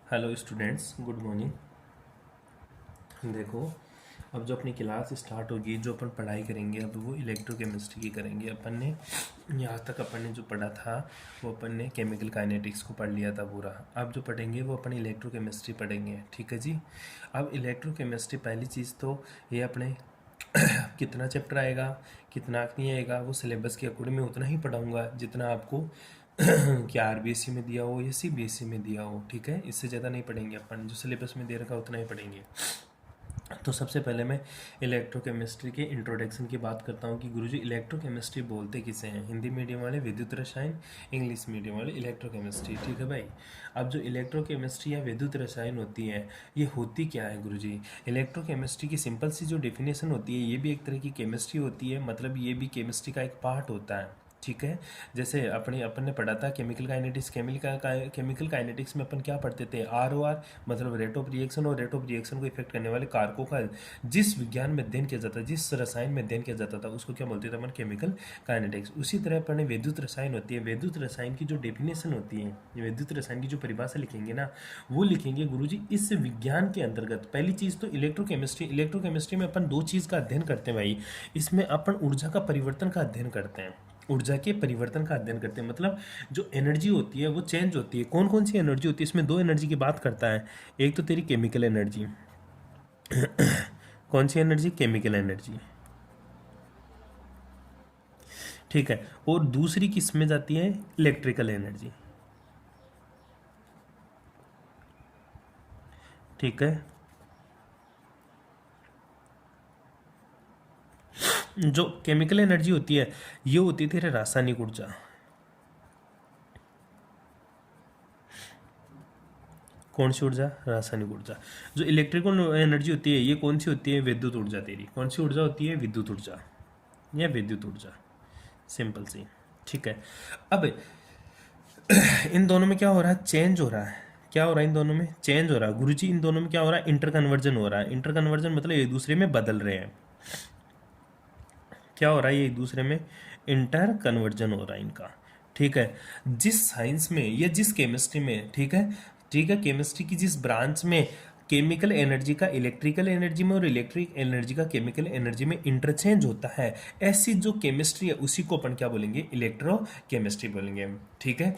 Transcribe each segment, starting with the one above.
Hello students, good morning. देखो, अब जो अपनी क्लास स्टार्ट होगी, जो अपन पढ़ाई करेंगे अब वो इलेक्ट्रोकेमिस्ट्री की करेंगे। अपन ने यहाँ तक अपन ने जो पढ़ा था वो अपन ने केमिकल काइनेटिक्स को पढ़ लिया था पूरा। अब जो पढ़ेंगे वो अपन इलेक्ट्रोकेमिस्ट्री पढ़ेंगे, ठीक है जी। अब इलेक्ट्रोकेमिस्ट्री पहली चीज़ तो ये अपने कितना चैप्टर आएगा कितना नहीं आएगा वो सिलेबस के अकॉर्डिंग मैं उतना ही पढ़ाऊँगा जितना आपको क्या आरबीएससी में दिया हो या सीबीएसई में दिया हो, ठीक है। इससे ज़्यादा नहीं पढ़ेंगे अपन, जो सिलेबस में दे रखा उतना ही पढ़ेंगे। तो सबसे पहले मैं इलेक्ट्रोकेमिस्ट्री के इंट्रोडक्शन की बात करता हूँ कि गुरुजी इलेक्ट्रोकेमिस्ट्री बोलते किसे हैं। हिंदी मीडियम वाले विद्युत रसायन, इंग्लिश मीडियम वाले इलेक्ट्रोकेमिस्ट्री, ठीक है भाई। अब जो इलेक्ट्रोकेमिस्ट्री या विद्युत रसायन होती है ये होती क्या है गुरुजी? इलेक्ट्रोकेमिस्ट्री की सिंपल सी जो डेफिनेशन होती है, ये भी एक तरह की केमिस्ट्री होती है, मतलब ये भी केमिस्ट्री का एक पार्ट होता है, ठीक है। जैसे अपन ने पढ़ा था केमिकल काइनेटिक्स। केमिकल काइनेटिक्स में अपन क्या पढ़ते थे? आर ओ आर मतलब रेट ऑफ रिएक्शन, और रेट ऑफ रिएक्शन को इफेक्ट करने वाले कारकों का जिस विज्ञान में अध्ययन किया जाता है, जिस रसायन में अध्ययन किया जाता था उसको क्या बोलते थे अपन? Chemical kinetics. उसी तरह अपन ने विद्युत रसायन होती है। विद्युत रसायन की जो डेफिनेशन होती है, विद्युत रसायन की जो परिभाषा लिखेंगे ना, वो लिखेंगे गुरुजी इस विज्ञान के अंतर्गत। पहली चीज़ तो इलेक्ट्रोकेमिस्ट्री। इलेक्ट्रोकेमिस्ट्री में अपन दो चीज़ का अध्ययन करते हैं भाई। इसमें अपन ऊर्जा का परिवर्तन का अध्ययन करते हैं। ऊर्जा के परिवर्तन का अध्ययन करते हैं, मतलब जो एनर्जी होती है वो चेंज होती है। कौन कौन सी एनर्जी होती है? इसमें दो एनर्जी की बात करता है। एक तो तेरी केमिकल एनर्जी। कौन सी एनर्जी? केमिकल एनर्जी, ठीक है। और दूसरी किस में जाती है? इलेक्ट्रिकल एनर्जी, ठीक है। जो केमिकल एनर्जी होती है ये होती है तेरे रासायनिक ऊर्जा। कौन सी ऊर्जा? रासायनिक ऊर्जा। जो इलेक्ट्रिकल एनर्जी होती है ये कौन सी होती है? विद्युत ऊर्जा। तेरी कौन सी ऊर्जा होती है? विद्युत ऊर्जा या विद्युत ऊर्जा, सिंपल सी, ठीक है। अब इन दोनों में क्या हो रहा है? चेंज हो रहा है। क्या हो रहा है? इन दोनों में चेंज हो रहा है गुरुजी। इन दोनों में क्या हो रहा है? इंटर कन्वर्जन हो रहा है। इंटर कन्वर्जन मतलब एक दूसरे में बदल रहे हैं। क्या हो रहा है? ये एक दूसरे में इंटर कन्वर्जन हो रहा है इनका, ठीक है। जिस साइंस में या जिस केमिस्ट्री में, ठीक है, ठीक है, केमिस्ट्री की जिस ब्रांच में केमिकल एनर्जी का इलेक्ट्रिकल एनर्जी में और इलेक्ट्रिक एनर्जी का केमिकल एनर्जी में इंटरचेंज होता है, ऐसी जो केमिस्ट्री है उसी को अपन क्या बोलेंगे? इलेक्ट्रो केमिस्ट्री बोलेंगे, ठीक है।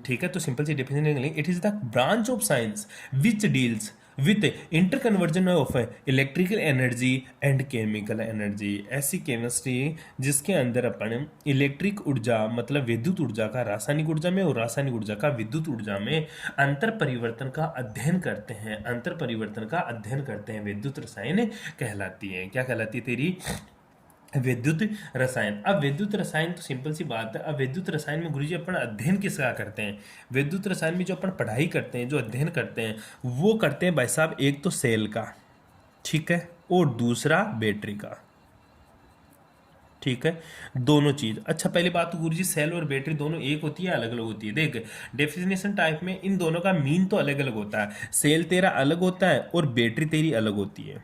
ठीक है, तो सिंपल सी डेफिनेशन निकलेंगे, it is the branch of science which deals with inter conversion of electrical energy and chemical energy. ऐसी केमिस्ट्री जिसके अंदर अपन इलेक्ट्रिक ऊर्जा मतलब विद्युत ऊर्जा का रासायनिक ऊर्जा में और रासायनिक ऊर्जा का विद्युत ऊर्जा में अंतर परिवर्तन का अध्ययन करते हैं। अंतर परिवर्तन का अध्ययन करते हैं, विद्युत रसायन कहलाती है। क्या कहलाती है? तेरी विद्युत रसायन। अब विद्युत रसायन तो सिंपल सी बात है। अब विद्युत रसायन में गुरुजी अपन अध्ययन किसका करते हैं? विद्युत रसायन में जो अपन पढ़ाई करते हैं, जो अध्ययन करते हैं, वो करते हैं भाई साहब एक तो सेल का, ठीक है, और दूसरा बैटरी का, ठीक है। दोनों चीज। अच्छा, पहली बात तो गुरुजी सेल और बैटरी दोनों एक होती है अलग अलग होती है? देख, डेफिनेशन टाइप में इन दोनों का मीन तो अलग अलग होता है। सेल तेरा अलग होता है और बैटरी तेरी अलग होती है,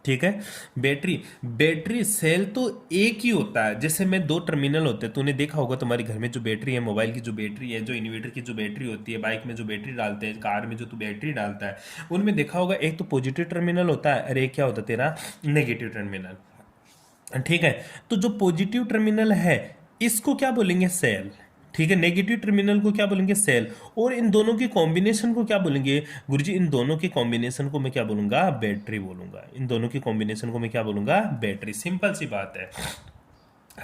ठीक है। बैटरी बैटरी सेल तो एक ही होता है। जैसे में दो टर्मिनल होते हैं, तूने देखा होगा तुम्हारे घर में जो बैटरी है, मोबाइल की जो बैटरी है, जो इन्वर्टर की जो बैटरी होती है, बाइक में जो बैटरी डालते हैं, कार में जो तू बैटरी डालता है, उनमें देखा होगा एक तो पॉजिटिव टर्मिनल होता है और एक क्या होता है? तेरा नेगेटिव टर्मिनल, ठीक है। तो जो पॉजिटिव टर्मिनल है इसको क्या बोलेंगे? सेल, ठीक है। नेगेटिव टर्मिनल को क्या बोलेंगे? सेल। और इन दोनों की कॉम्बिनेशन को क्या बोलेंगे गुरुजी? इन दोनों की कॉम्बिनेशन को मैं क्या बोलूंगा? बैटरी बोलूंगा। इन दोनों की कॉम्बिनेशन को मैं क्या बोलूंगा? बैटरी। सिंपल सी बात है।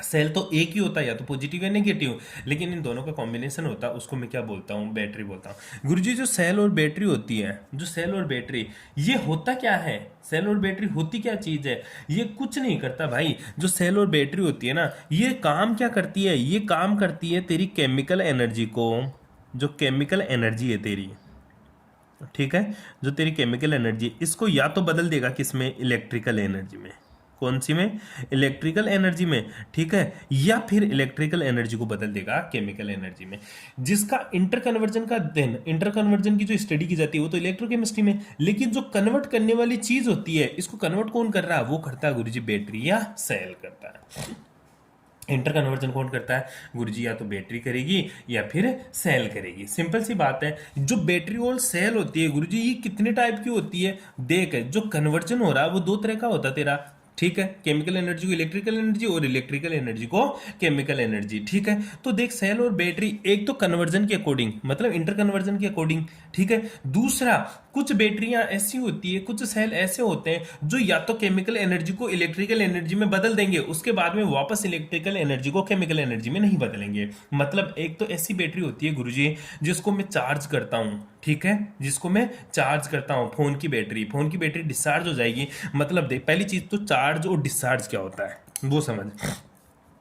सेल तो एक ही होता है, या तो पॉजिटिव या नेगेटिव, लेकिन इन दोनों का कॉम्बिनेशन होता है, उसको मैं क्या बोलता हूँ? बैटरी बोलता हूँ। गुरुजी जो सेल और बैटरी होती है, जो सेल और बैटरी, ये होता क्या है? सेल और बैटरी होती क्या चीज है? ये कुछ नहीं करता भाई। जो सेल और बैटरी होती है ना, ये काम क्या करती है? ये काम करती है तेरी केमिकल एनर्जी को, जो केमिकल एनर्जी है तेरी, ठीक है, जो तेरी केमिकल एनर्जी, इसको या तो बदल देगा किसमें? इलेक्ट्रिकल एनर्जी में। कौन सी में? इलेक्ट्रिकल एनर्जी में, ठीक है। या फिर इलेक्ट्रिकल एनर्जी को बदल देगा केमिकल एनर्जी में। जिसका इंटर कन्वर्जन का अध्ययन, इंटर कन्वर्जन की जो स्टडी की जाती है वो तो इलेक्ट्रोकेमिस्ट्री में, लेकिन जो कन्वर्ट करने वाली चीज होती है, इसको कन्वर्ट कौन कर रहा है? वो करता है गुरुजी बैटरी या सेल करता है। इंटर कन्वर्जन कौन करता है गुरुजी? या तो बैटरी करेगी या फिर सेल करेगी। सिंपल सी बात है। जो बैटरी और सेल होती है गुरुजी, ये कितने टाइप की होती है? देख, जो कन्वर्जन हो रहा है वो दो तरह का होता है तेरा, ठीक है? केमिकल एनर्जी को इलेक्ट्रिकल एनर्जी और इलेक्ट्रिकल एनर्जी को केमिकल एनर्जी, ठीक है? तो देख, सेल और बैटरी एक तो कन्वर्जन के अकॉर्डिंग, मतलब इंटर कन्वर्जन के अकॉर्डिंग, ठीक है? दूसरा, कुछ बैटरियां ऐसी होती है, कुछ सेल ऐसे होते हैं जो या तो केमिकल एनर्जी को इलेक्ट्रिकल एनर्जी में बदल देंगे, उसके बाद में वापस इलेक्ट्रिकल एनर्जी को केमिकल एनर्जी में नहीं बदलेंगे। मतलब एक तो ऐसी बैटरी होती है गुरुजी जिसको मैं चार्ज करता हूं, ठीक है? जिसको मैं चार्ज करता हूं, फोन की बैटरी डिस्चार्ज हो जाएगी। मतलब देख, पहली चीज तो चार्ज और डिस्चार्ज क्या होता है वो समझ,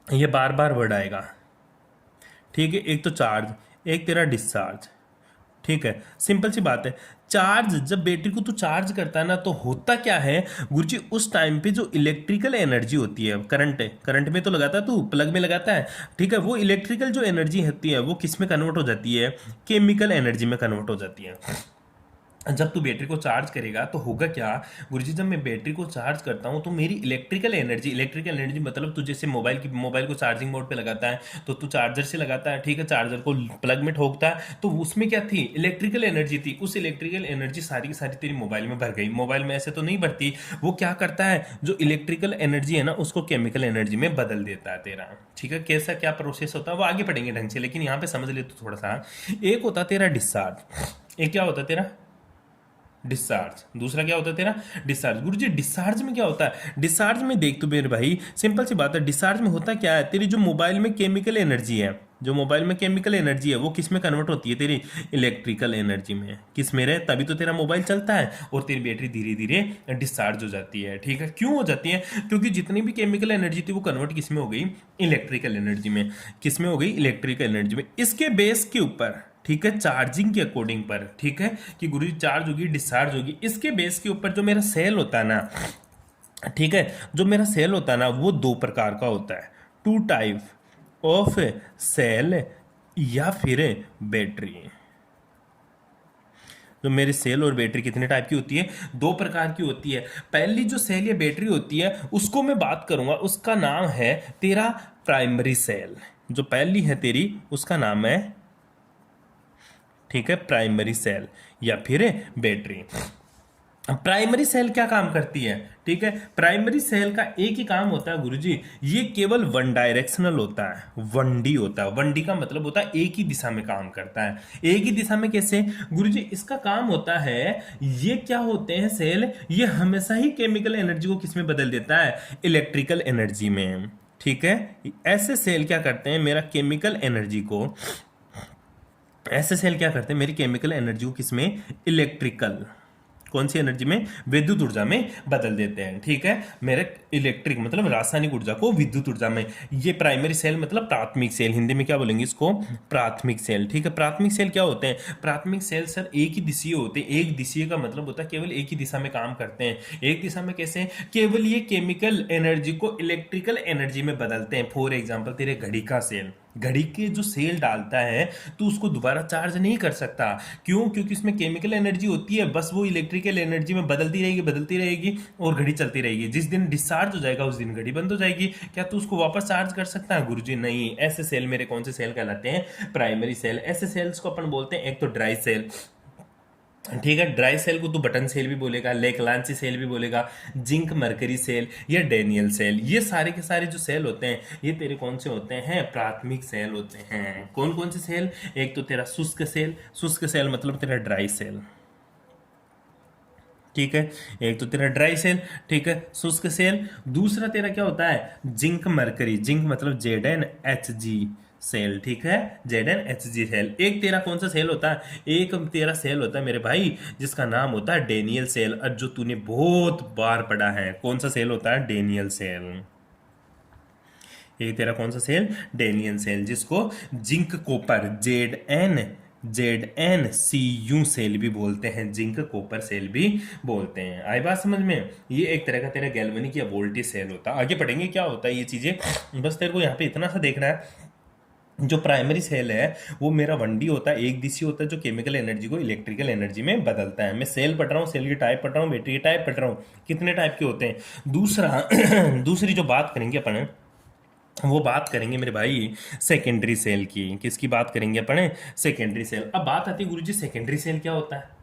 ये बार बार वर्ड आएगा, ठीक है? एक तो चार्ज, एक तेरा डिस्चार्ज, ठीक है? सिंपल सी बात है। चार्ज, जब बैटरी को तू चार्ज करता है ना, तो होता क्या है गुरुजी, उस टाइम पे जो इलेक्ट्रिकल एनर्जी होती है, करंट है, करंट में तो लगाता है तू, प्लग में लगाता है, ठीक है? वो इलेक्ट्रिकल जो एनर्जी होती है वो किस में कन्वर्ट हो जाती है? केमिकल एनर्जी में कन्वर्ट हो जाती है। जब तू बैटरी को चार्ज करेगा तो होगा क्या गुरुजी, जब मैं बैटरी को चार्ज करता हूं तो मेरी इलेक्ट्रिकल एनर्जी मतलब तू जैसे मोबाइल को चार्जिंग मोड पे लगाता है तो तू चार्जर से लगाता है, ठीक है? चार्जर को प्लग में ठोकता है तो उसमें क्या थी? इलेक्ट्रिकल एनर्जी थी। उस इलेक्ट्रिकल एनर्जी सारी की सारी तेरी मोबाइल में भर गई। मोबाइल में ऐसे तो नहीं भरती, वो क्या करता है, जो इलेक्ट्रिकल एनर्जी है ना उसको केमिकल एनर्जी में बदल देता है तेरा, ठीक है? कैसा क्या प्रोसेस होता है वो आगे पढ़ेंगे ढंग से, लेकिन यहाँ पे समझ ले तो थोड़ा सा। एक होता तेरा डिस्चार्ज, एक क्या होता तेरा डिस्चार्ज, दूसरा क्या होता है तेरा डिस्चार्ज। गुरुजी डिस्चार्ज में क्या होता है? डिस्चार्ज में देख तो मेरे भाई, सिंपल सी बात है, डिस्चार्ज में होता क्या है, तेरी जो मोबाइल में केमिकल एनर्जी है, जो मोबाइल में केमिकल एनर्जी है वो किस में कन्वर्ट होती है? तेरी इलेक्ट्रिकल एनर्जी में। किस में रे? तभी तो तेरा मोबाइल चलता है और तेरी बैटरी धीरे धीरे डिस्चार्ज हो जाती है, ठीक है? क्यों हो जाती है? क्योंकि जितनी भी केमिकल एनर्जी थी वो कन्वर्ट किस में हो गई? इलेक्ट्रिकल एनर्जी में। किस में हो गई? इलेक्ट्रिकल एनर्जी में। इसके बेस के ऊपर, ठीक है, चार्जिंग के अकॉर्डिंग पर, ठीक है, कि गुरुजी चार्ज होगी डिस्चार्ज होगी, इसके बेस के ऊपर जो मेरा सेल होता है ना, ठीक है, जो मेरा सेल होता है ना वो दो प्रकार का होता है, टू टाइप ऑफ सेल या फिर बैटरी। जो मेरी सेल और बैटरी कितने टाइप की होती है? दो प्रकार की होती है। पहली जो सेल या बैटरी होती है उसको मैं बात करूंगा, उसका नाम है तेरा प्राइमरी सेल। जो पहली है तेरी उसका नाम है, ठीक है, प्राइमरी सेल या फिर बैटरी। प्राइमरी सेल क्या काम करती है? ठीक है, प्राइमरी सेल का एक ही काम होता है गुरुजी, ये केवल वन डायरेक्शनल होता है, वन डी होता है। वन डी का मतलब होता है एक ही दिशा में काम करता है। एक ही दिशा में कैसे गुरुजी? इसका काम होता है, ये क्या होते हैं सेल, ये हमेशा ही केमिकल एनर्जी को किस में बदल देता है? इलेक्ट्रिकल एनर्जी में, ठीक है? ऐसे सेल क्या करते हैं, मेरा केमिकल एनर्जी को, ऐसे सेल क्या करते हैं, मेरी केमिकल एनर्जी को किसमें? इलेक्ट्रिकल, कौन सी एनर्जी में? विद्युत ऊर्जा में बदल देते हैं, ठीक है? मेरे इलेक्ट्रिक मतलब रासायनिक ऊर्जा को विद्युत ऊर्जा में। ये प्राइमरी सेल मतलब प्राथमिक सेल, हिंदी में क्या बोलेंगे इसको? प्राथमिक सेल, ठीक है? प्राथमिक सेल क्या होते हैं? प्राथमिक सेल सर एक ही दिशीय होते हैं। एक दिशीय का मतलब होता है केवल एक ही दिशा में काम करते हैं। एक दिशा में कैसे? केवल ये केमिकल एनर्जी को इलेक्ट्रिकल एनर्जी में बदलते हैं। फॉर एग्जाम्पल तेरे घड़ी का सेल, घड़ी के जो सेल डालता है तो उसको दोबारा चार्ज नहीं कर सकता। क्यों? क्योंकि इसमें केमिकल एनर्जी होती है, बस वो इलेक्ट्रिकल एनर्जी में बदलती रहेगी और घड़ी चलती रहेगी। जिस दिन डिस्चार्ज हो जाएगा उस दिन घड़ी बंद हो जाएगी। क्या तू उसको वापस चार्ज कर सकता है? गुरुजी नहीं। ऐसे सेल मेरे कौन से सेल कहलाते हैं? Primary cell. ऐसे सेल्स को अपन बोलते हैं एक तो ड्राई सेल, ठीक है? ड्राई सेल को तो बटन सेल भी बोलेगा, लेकलांची सेल भी बोलेगा, जिंक मरकरी सेल या डेनियल सेल। ये सारे के सारे जो सेल होते हैं ये तेरे कौन से होते हैं? प्राथमिक सेल होते हैं। कौन कौन से सेल? एक तो तेरा शुष्क सेल, शुष्क सेल मतलब तेरा ड्राई सेल, ठीक है? एक तो तेरा ड्राई सेल, ठीक है, शुष्क सेल। दूसरा तेरा क्या होता है? जिंक मरकरी, जिंक मतलब ZnHg सेल, ठीक है, ZnHg सेल। एक तेरा कौन सा सेल होता है? एक तेरा सेल होता है मेरे भाई जिसका नाम होता है डेनियल सेल, और जो तूने बहुत बार पढ़ा है। कौन सा सेल होता है? Daniell cell. एक तेरा कौन सा सेल? डेनियल सेल, जिसको जिंक कॉपर ZnCu सेल भी बोलते हैं, जिंक कॉपर सेल भी बोलते हैं। आई बात समझ में? ये एक तरह का तेरा गैल्वेनिक या वोल्टेज सेल होता है। आगे पढ़ेंगे क्या होता है ये चीजें, बस तेरे को यहाँ पे इतना सा देखना है। जो प्राइमरी सेल है वो मेरा वनडी होता है, एक दिशी होता है, जो केमिकल एनर्जी को इलेक्ट्रिकल एनर्जी में बदलता है। मैं सेल पढ़ रहा हूँ, सेल की टाइप पढ़ रहा हूँ, बैटरी की टाइप पढ़ रहा हूँ, कितने टाइप के होते हैं। दूसरा दूसरी जो बात करेंगे अपन वो बात करेंगे मेरे भाई सेकेंडरी सेल की। किसकी बात करेंगे अपन? Secondary cell. अब बात आती है गुरुजी सेकेंडरी सेल क्या होता है।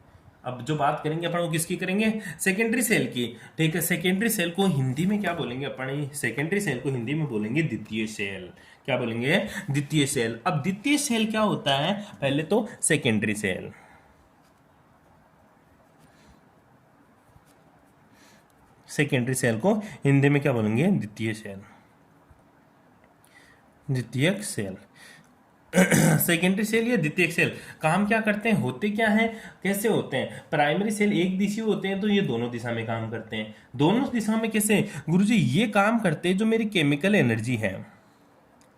अब जो बात करेंगे अपन वो किसकी करेंगे? सेकेंडरी सेल की। ठीक है, सेकेंडरी सेल को हिंदी में क्या बोलेंगे अपन? सेकेंडरी सेल को हिंदी में बोलेंगे द्वितीय सेल। क्या बोलेंगे? द्वितीय सेल। अब द्वितीय सेल क्या होता है? पहले तो सेकेंडरी सेल, सेकेंडरी सेल को हिंदी में क्या बोलेंगे? द्वितीय सेल, द्वितीयक सेल। सेकेंडरी सेल या द्वितीयक सेल काम क्या करते हैं, होते क्या हैं, कैसे होते हैं? प्राइमरी सेल एक दिशा होते हैं तो ये दोनों दिशा में काम करते हैं। दोनों दिशा में कैसे गुरुजी? ये काम करते हैं जो मेरी केमिकल एनर्जी है,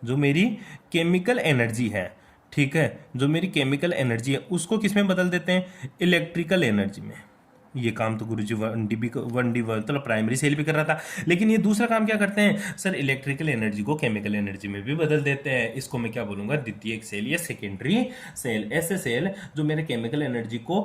जो मेरी केमिकल एनर्जी है, ठीक है, जो मेरी केमिकल एनर्जी है उसको किस में बदल देते हैं? इलेक्ट्रिकल एनर्जी में। ये काम तो गुरुजी वन डी मतलब प्राइमरी सेल भी कर रहा था, लेकिन ये दूसरा काम क्या करते हैं सर? इलेक्ट्रिकल एनर्जी को केमिकल एनर्जी में भी बदल देते हैं। इसको मैं क्या बोलूंगा? द्वितीयक सेल या सेकेंडरी सेल। ऐसे सेल जो मेरे केमिकल एनर्जी को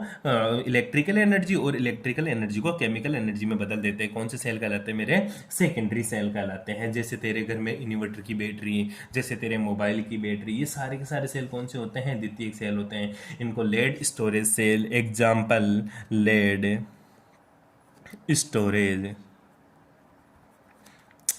इलेक्ट्रिकल एनर्जी और इलेक्ट्रिकल एनर्जी को केमिकल एनर्जी में बदल देते हैं। कौन से सेल कहलाते हैं मेरे? सेकेंडरी सेल कहलाते हैं। जैसे तेरे घर में इन्वर्टर की बैटरी, जैसे तेरे मोबाइल की बैटरी, ये सारे के सारे सेल कौन से होते हैं? द्वितीयक सेल होते हैं। इनको lead storage cell, example lead storage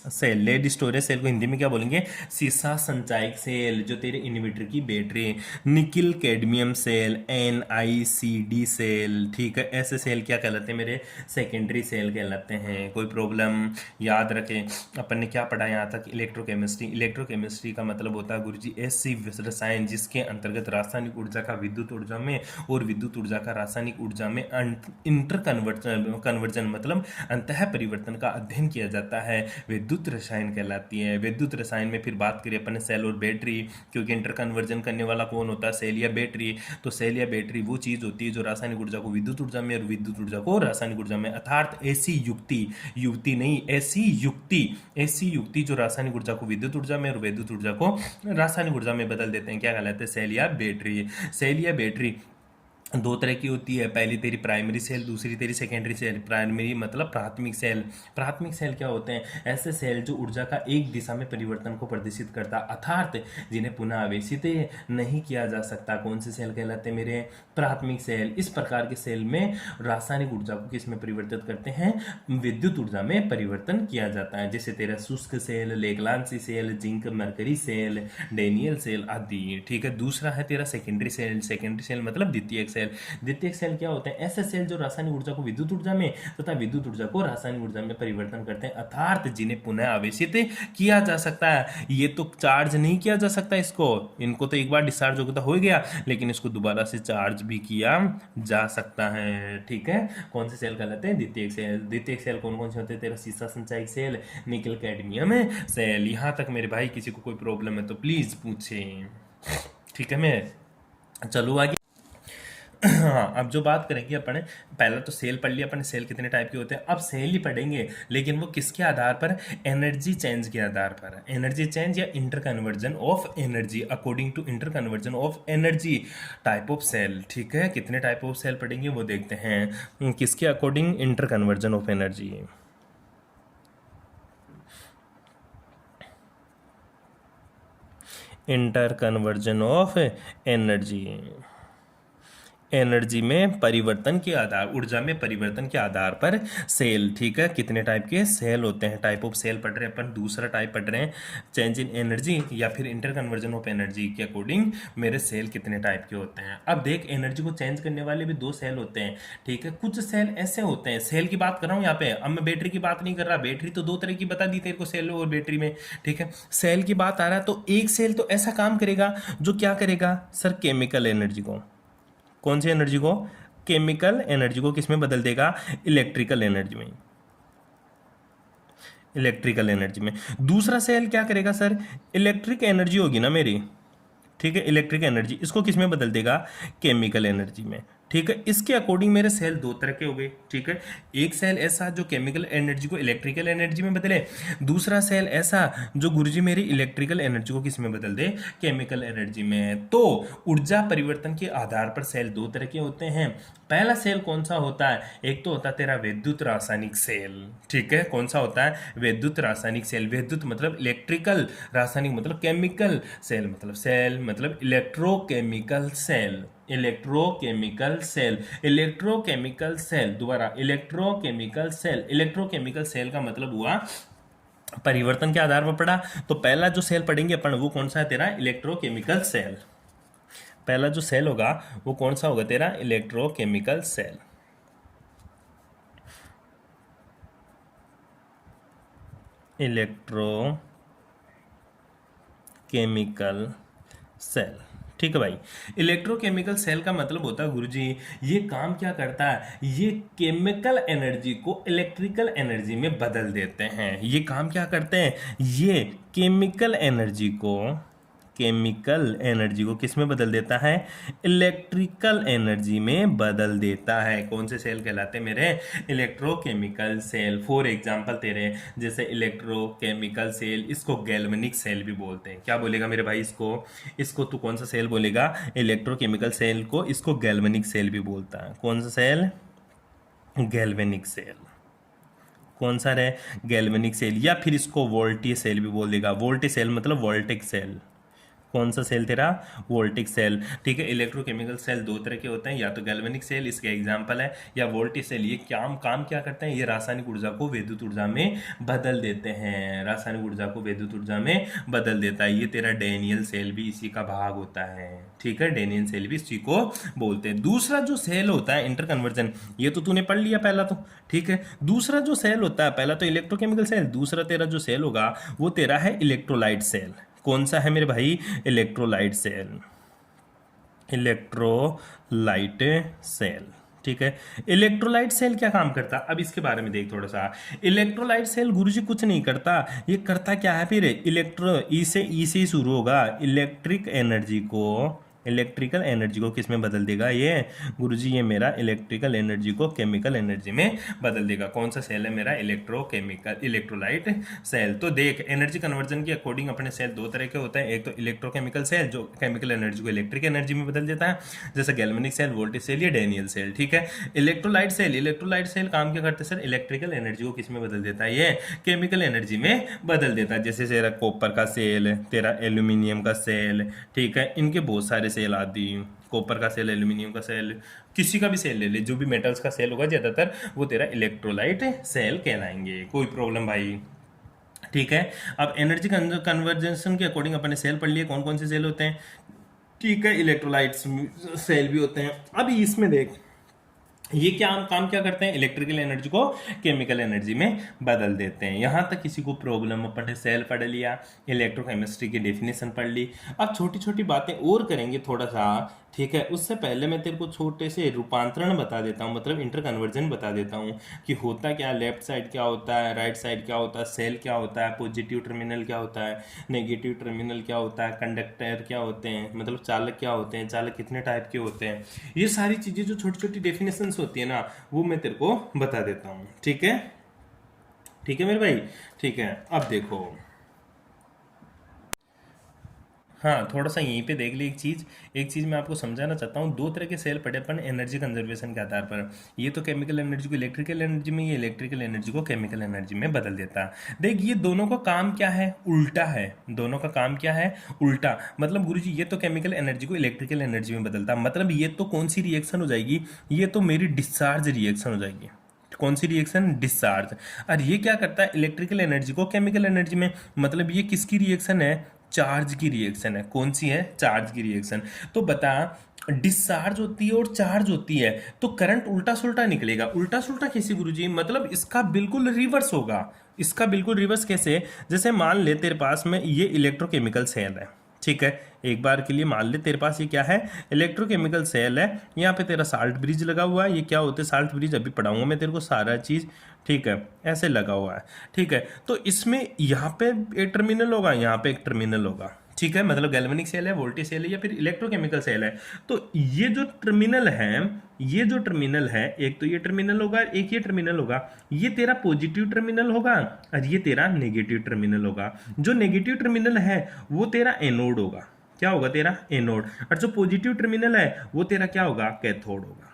cell. Lead storage cell को हिंदी में क्या बोलेंगे? सीसा संचायक सेल। जो तेरे इन्वर्टर की battery, nickel cadmium cell, NiCd cell, ठीक है, ऐसे सेल क्या कहलाते हैं मेरे? सेकेंडरी सेल कहलाते हैं। कोई प्रॉब्लम? याद रखें अपन ने क्या पढ़ा यहाँ तक? इलेक्ट्रोकेमिस्ट्री। इलेक्ट्रोकेमिस्ट्री का मतलब होता है गुरुजी ऐसी रसायन जिसके अंतर्गत रासायनिक ऊर्जा का विद्युत ऊर्जा में और विद्युत ऊर्जा का रासायनिक ऊर्जा में इंटर कन्वर्जन मतलब अंतः परिवर्तन का अध्ययन किया जाता है। विद्युत रसायन कहलाती है। विद्युत रसायन में फिर बात करें अपन सेल और बैटरी, क्योंकि इंटर कन्वर्जन करने वाला कौन होता है? सेल या बैटरी। तो सेल या बैटरी वो चीज होती है जो रासायनिक ऊर्जा को विद्युत ऊर्जा में और विद्युत ऊर्जा को रासायनिक ऊर्जा में, अर्थात ऐसी युक्ति, युक्ति नहीं, ऐसी युक्ति जो रासायनिक ऊर्जा को विद्युत ऊर्जा में और विद्युत ऊर्जा को रासायनिक ऊर्जा में बदल देते हैं, क्या कहलाते हैं? सेल या बैटरी। सेल या बैटरी दो तरह की होती है। पहली तेरी प्राइमरी सेल, दूसरी तेरी सेकेंडरी सेल। प्राइमरी मतलब प्राथमिक सेल। प्राथमिक सेल क्या होते हैं? ऐसे सेल जो ऊर्जा का एक दिशा में परिवर्तन को प्रदर्शित करता, अर्थात जिन्हें पुनः आवेशित नहीं किया जा सकता। कौन से सेल कहलाते हैं मेरे? प्राथमिक सेल। इस प्रकार के सेल में रासायनिक ऊर्जा को किस में परिवर्तित करते हैं? विद्युत ऊर्जा में परिवर्तन किया जाता है। जैसे तेरा शुष्क cell, Leclanche cell, zinc mercury cell, Daniell cell आदि, ठीक है। दूसरा है तेरा सेकेंडरी सेल। सेकेंडरी सेल मतलब द्वितीयक सेल। द्वितीयक सेल क्या होते हैं? ऐसे सेल जो रासायनिक ऊर्जा को विद्युत ऊर्जा में तथा विद्युत ऊर्जा को रासायनिक ऊर्जा में परिवर्तन करते हैं, अर्थात जिन्हें पुनः आवेशित किया जा सकता है। ये तो चार्ज नहीं किया जा सकता इसको, इनको तो एक बार डिस्चार्ज हो गया, लेकिन इसको दोबारा से चार्ज भी किया जा सकता है, ठीक है। कौन से सेल कहलाते हैं? द्वितीयक सेल। द्वितीयक सेल कौन कौन से होते हैं? तेरा सीसा संचायक सेल, निकल कैडमियम सेल। यहां तक मेरे भाई किसी को कोई प्रॉब्लम है तो प्लीज पूछे, ठीक है। मैं चलू आगे। हाँ, अब जो बात करेंगे अपन, पहला तो सेल पढ़ लिया अपन, सेल कितने टाइप के होते हैं। अब सेल ही पढ़ेंगे, लेकिन वो किसके आधार पर? एनर्जी चेंज के आधार पर। एनर्जी चेंज या inter conversion of energy according to inter conversion of energy type of cell, ठीक है। कितने टाइप ऑफ सेल पढ़ेंगे वो देखते हैं। किसके according? Inter conversion of energy, inter conversion of energy. Energy में परिवर्तन के आधार, ऊर्जा में परिवर्तन के आधार पर सेल, ठीक है। कितने टाइप के सेल होते हैं? टाइप ऑफ सेल पढ़ रहे हैं अपन। दूसरा टाइप पढ़ रहे हैं चेंज इन एनर्जी या फिर इंटर कन्वर्जन ऑफ एनर्जी के अकॉर्डिंग मेरे सेल कितने टाइप के होते हैं। अब देख, एनर्जी को चेंज करने वाले भी दो सेल होते हैं, ठीक है। कुछ सेल ऐसे होते हैं, सेल की बात कर रहा हूँ यहाँ पे, अब मैं बैटरी की बात नहीं कर रहा। बैटरी तो दो तरह की बता दी तेरे को, सेल और बैटरी में, ठीक है। सेल की बात आ रहा है तो एक सेल तो ऐसा काम करेगा जो क्या करेगा सर? केमिकल एनर्जी को, कौन सी एनर्जी को? केमिकल एनर्जी को किस में बदल देगा? इलेक्ट्रिकल एनर्जी में, इलेक्ट्रिकल एनर्जी में। दूसरा सेल क्या करेगा सर? इलेक्ट्रिक एनर्जी होगी ना मेरी, ठीक है, इलेक्ट्रिक एनर्जी, इसको किस में बदल देगा? केमिकल एनर्जी में, ठीक है, इसके अकॉर्डिंग मेरे सेल दो तरह के हो गए। ठीक है, एक सेल ऐसा जो केमिकल एनर्जी को इलेक्ट्रिकल एनर्जी में बदले, दूसरा सेल ऐसा जो गुरुजी मेरी इलेक्ट्रिकल एनर्जी को किस में बदल दे, केमिकल एनर्जी में। तो ऊर्जा परिवर्तन के आधार पर सेल दो तरह के होते हैं। पहला सेल कौन सा होता है, एक तो होता है तेरा विद्युत रासायनिक सेल। ठीक है, कौन सा होता है, विद्युत रासायनिक सेल। विद्युत मतलब इलेक्ट्रिकल, रासायनिक मतलब केमिकल, सेल मतलब electrochemical cell. Electrochemical cell, electrochemical cell, दोबारा इलेक्ट्रोकेमिकल सेल। इलेक्ट्रोकेमिकल सेल का मतलब हुआ परिवर्तन के आधार पर पढ़ा। तो पहला जो सेल पढ़ेंगे अपन वो कौन सा है तेरा, इलेक्ट्रोकेमिकल सेल। पहला जो सेल होगा वो कौन सा होगा तेरा, इलेक्ट्रोकेमिकल सेल। Electrochemical cell. ठीक है भाई, इलेक्ट्रोकेमिकल सेल का मतलब होता है गुरुजी ये काम क्या करता है, ये केमिकल एनर्जी को इलेक्ट्रिकल एनर्जी में बदल देते हैं। ये काम क्या करते हैं, ये केमिकल एनर्जी को किस में बदल देता है, इलेक्ट्रिकल एनर्जी में बदल देता है। कौन से सेल कहलाते हैं मेरे, इलेक्ट्रोकेमिकल सेल। फॉर एग्जांपल तेरे जैसे इलेक्ट्रोकेमिकल सेल, इसको गैल्वेनिक सेल भी बोलते हैं। क्या बोलेगा मेरे भाई, इसको तू कौन सा सेल बोलेगा, इलेक्ट्रोकेमिकल सेल को, इसको गैल्वेनिक सेल भी बोलता है। कौन सा सेल, गैल्वेनिक सेल। कौन सा है, गैल्वेनिक सेल। या फिर इसको वोल्टी सेल भी बोल देगा। वोल्टी सेल मतलब वोल्टिक सेल। कौन सा सेल तेरा, वोल्टिक सेल। ठीक है, इलेक्ट्रोकेमिकल सेल दो तरह के होते हैं, या तो गैल्वेनिक सेल इसके एग्जांपल है, या वोल्टिक सेल। ये काम क्या करते हैं, ये रासायनिक ऊर्जा को विद्युत ऊर्जा में बदल देते हैं। रासायनिक ऊर्जा को विद्युत ऊर्जा में बदल देता है। ये तेरा डेनियल सेल भी इसी का भाग होता है। ठीक है, डेनियल सेल भी इसी को बोलते हैं। दूसरा जो सेल होता है इंटर कन्वर्जन, ये तो तूने पढ़ लिया पहला तो। ठीक है, दूसरा जो सेल होता है, पहला तो इलेक्ट्रोकेमिकल सेल, दूसरा तेरा जो सेल होगा वो तेरा है इलेक्ट्रोलाइट सेल। कौन सा है मेरे भाई, इलेक्ट्रोलाइट सेल। Electrolyte cell. ठीक है, इलेक्ट्रोलाइट सेल क्या काम करता, अब इसके बारे में देख थोड़ा सा। इलेक्ट्रोलाइट सेल गुरुजी कुछ नहीं करता, ये करता क्या है फिर, ई से शुरू होगा, इलेक्ट्रिकल एनर्जी को किस में बदल देगा ये गुरुजी, ये मेरा इलेक्ट्रिकल एनर्जी को केमिकल एनर्जी में बदल देगा। कौन सा सेल है मेरा, इलेक्ट्रोलाइट सेल। तो देख, एनर्जी कन्वर्जन के अकॉर्डिंग अपने सेल दो तरह के होते हैं। एक तो इलेक्ट्रोकेमिकल सेल जो केमिकल एनर्जी को इलेक्ट्रिक एनर्जी में बदल देता है, जैसे गैल्वेनिक सेल, वोल्टिक सेल या डेनियल सेल। ठीक है, इलेक्ट्रोलाइट सेल काम क्या करते हैं सर, इलेक्ट्रिकल एनर्जी को किस में बदल देता है, ये केमिकल एनर्जी में बदल देता है। जैसे तेरा कॉपर का सेल, तेरा एल्यूमिनियम का सेल। ठीक है, इनके बहुत सारे सेल आदि, कॉपर का सेल, एल्यूमिनियम का सेल, किसी का भी सेल ले ले, जो भी मेटल्स का सेल होगा ज्यादातर वो तेरा इलेक्ट्रोलाइट सेल कहलाएंगे। कोई प्रॉब्लम भाई। ठीक है, अब एनर्जी कन्वर्जेंशन के अकॉर्डिंग अपने सेल पढ़ लिए, कौन कौन से सेल होते हैं। ठीक है, इलेक्ट्रोलाइट सेल भी होते हैं। अभी इसमें देख, ये काम क्या करते हैं, इलेक्ट्रिकल एनर्जी को केमिकल एनर्जी में बदल देते हैं। यहां तक किसी को प्रॉब्लम, अपन ने सेल पढ़ लिया, इलेक्ट्रोकेमिस्ट्री की डेफिनेशन पढ़ ली। अब छोटी छोटी बातें और करेंगे थोड़ा सा। ठीक है, उससे पहले मैं तेरे को छोटे से रूपांतरण बता देता हूँ, मतलब इंटर कन्वर्जन बता देता हूँ कि होता क्या, लेफ्ट साइड क्या होता है, राइट साइड क्या होता है, सेल क्या होता है, पॉजिटिव टर्मिनल क्या होता है, नेगेटिव टर्मिनल क्या होता है, कंडक्टर क्या होते हैं, मतलब चालक क्या होते हैं, चालक कितने टाइप के होते हैं। ये सारी चीज़ें जो छोटी छोटी डेफिनेशन होती है ना, वो मैं तेरे को बता देता हूँ। ठीक है, ठीक है मेरे भाई। ठीक है, अब देखो, हाँ थोड़ा सा यहीं पे देख ली एक चीज़ मैं आपको समझाना चाहता हूँ। दो तरह के सेल पड़े अपन एनर्जी कंजर्वेशन के आधार पर। ये तो केमिकल एनर्जी को इलेक्ट्रिकल एनर्जी में, ये इलेक्ट्रिकल एनर्जी को केमिकल एनर्जी में बदल देता है। देख, ये दोनों का काम क्या है, उल्टा है। दोनों का काम क्या है, उल्टा। मतलब गुरुजी ये तो केमिकल एनर्जी को इलेक्ट्रिकल एनर्जी में बदलता, मतलब ये तो कौन सी रिएक्शन हो जाएगी, ये तो मेरी डिस्चार्ज रिएक्शन हो जाएगी। कौन सी रिएक्शन, डिस्चार्ज। और ये क्या करता है, इलेक्ट्रिकल एनर्जी को केमिकल एनर्जी में, मतलब ये किसकी रिएक्शन है, चार्ज की रिएक्शन है। कौन सी है, चार्ज की रिएक्शन। तो बता, डिस्चार्ज होती है और चार्ज होती है तो करंट उल्टा सुल्टा निकलेगा। उल्टा सुल्टा कैसे गुरुजी, मतलब इसका बिल्कुल रिवर्स होगा। इसका बिल्कुल रिवर्स कैसे, जैसे मान ले तेरे पास में ये इलेक्ट्रोकेमिकल सेल है। ठीक है, एक बार के लिए मान ले तेरे पास ये क्या है, इलेक्ट्रोकेमिकल सेल है। यहाँ पे तेरा साल्ट ब्रिज लगा हुआ है। ये क्या होते हैं, साल्ट ब्रिज अभी पढ़ाऊंगा मैं तेरे को सारा चीज़। ठीक है, ऐसे लगा हुआ है। ठीक है, तो इसमें यहाँ पे एक टर्मिनल होगा, यहाँ पे एक टर्मिनल होगा। ठीक है, मतलब गैल्वेनिक सेल है, वोल्टेज सेल है, या फिर इलेक्ट्रोकेमिकल सेल है। तो ये जो टर्मिनल है, ये जो टर्मिनल है, एक तो ये टर्मिनल होगा, एक ये टर्मिनल होगा, ये तेरा पॉजिटिव टर्मिनल होगा और ये तेरा नेगेटिव टर्मिनल होगा। जो नेगेटिव टर्मिनल है वो तेरा एनोड होगा। क्या होगा? तेरा एनोड। और जो पॉजिटिव टर्मिनल है वो तेरा क्या होगा? कैथोड होगा।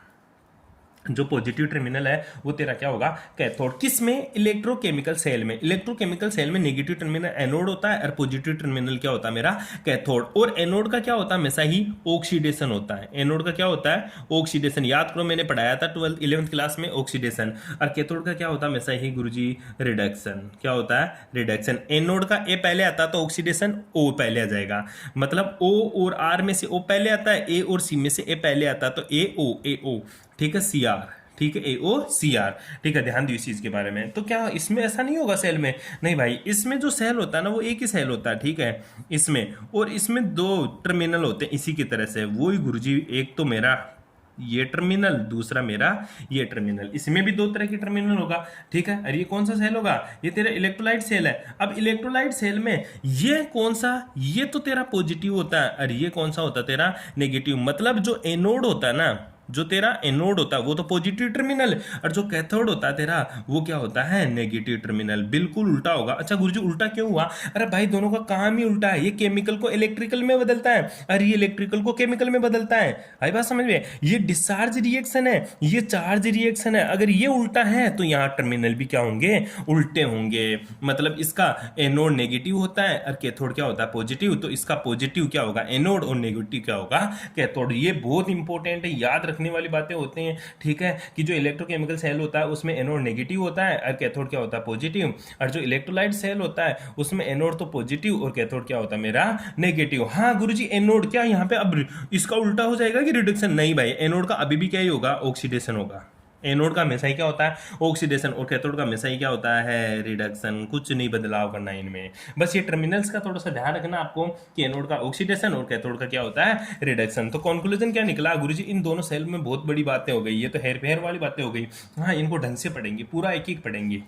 जो पॉजिटिव टर्मिनल है वो तेरा क्या होगा? कैथोड। किस में? इलेक्ट्रोकेमिकल सेल में। इलेक्ट्रोकेमिकल सेल में नेगेटिव टर्मिनल एनोड होता है और पॉजिटिव टर्मिनल क्या होता है? मेरा कैथोड। और एनोड का क्या होता है? हमेशा ही ऑक्सीडेशन होता है। एनोड का क्या होता है? ऑक्सीडेशन। याद करो, मैंने पढ़ाया था 11th क्लास में ऑक्सीडेशन। और कैथोड का क्या होता है? हमेशा ही गुरुजी रिडक्शन। क्या होता है? रिडक्शन। एनोड का ए पहले आता है तो ऑक्सीडेशन ओ पहले आ जाएगा। मतलब ओ और आर में से ओ पहले आता है, ए और सी में से ए पहले आता है, तो ए ओ, ठीक है, सी आर, ठीक है, ए ओ सी आर। ठीक है, ध्यान दियो इस चीज के बारे में। तो क्या इसमें ऐसा नहीं होगा सेल में? नहीं भाई, इसमें जो सेल होता है ना वो एक ही सेल होता है, ठीक है, इसमें। और इसमें दो टर्मिनल होते हैं इसी की तरह से। वो ही गुरुजी, एक तो मेरा ये टर्मिनल, दूसरा मेरा ये टर्मिनल। इसमें भी दो तरह की टर्मिनल होगा, ठीक है। और ये कौन सा सेल होगा? ये तेरा इलेक्ट्रोलाइट सेल है। अब इलेक्ट्रोलाइट सेल में ये कौन सा? ये तो तेरा पॉजिटिव होता है और ये कौन सा होता है? तेरा नेगेटिव। मतलब जो एनोड होता है ना, जो तेरा एनोड होता है वो तो पॉजिटिव टर्मिनल, और जो कैथोड होता है तेरा वो क्या होता है? Negative terminal. बिल्कुल उल्टा होगा। अच्छा गुरुजी, उल्टा क्यों हुआ? अरे भाई, दोनों का काम ही उल्टा है। ये केमिकल को इलेक्ट्रिकल में बदलता है और ये इलेक्ट्रिकल को केमिकल में बदलता है। आई बात समझ में? ये डिस्चार्ज रिएक्शन है, ये चार्ज रिएक्शन है। अगर ये उल्टा है तो यहाँ टर्मिनल भी क्या होंगे? उल्टे होंगे। मतलब इसका एनोड नेगेटिव होता है और कैथोड क्या होता है? पॉजिटिव। तो इसका पॉजिटिव क्या होगा? एनोड, और नेगेटिव क्या होगा? कैथोड। ये बहुत इंपॉर्टेंट है, याद रखने वाली बातें होती हैं, ठीक है, कि जो इलेक्ट्रोकेमिकल सेल होता है उसमें एनोड नेगेटिव होता है और कैथोड क्या होता है? पॉजिटिव। और जो इलेक्ट्रोलाइट सेल होता है उसमें एनोड तो पॉजिटिव और कैथोड क्या होता है? मेरा नेगेटिव। हाँ गुरुजी, एनोड क्या यहाँ पे अब इसका उल्टा हो जाएगा कि रिडक्शन? नहीं भाई, एनोड का अभी भी क्या ही होगा? ऑक्सीडेशन होगा। एनोड का हमेशा ही क्या होता है? ऑक्सीडेशन। और कैथोड का हमेशा ही क्या होता है? रिडक्शन। कुछ नहीं बदलाव करना इनमें, बस ये टर्मिनल्स का थोड़ा सा ध्यान रखना आपको कि एनोड का ऑक्सीडेशन और कैथोड का क्या होता है? रिडक्शन। तो कंक्लूजन क्या निकला गुरुजी? इन दोनों सेल में बहुत बड़ी बातें हो गई। ये तो हेर फेर वाली बातें हो गई। हाँ, इनको ढंग से पढ़ेंगे, पूरा एक एक पढ़ेंगे,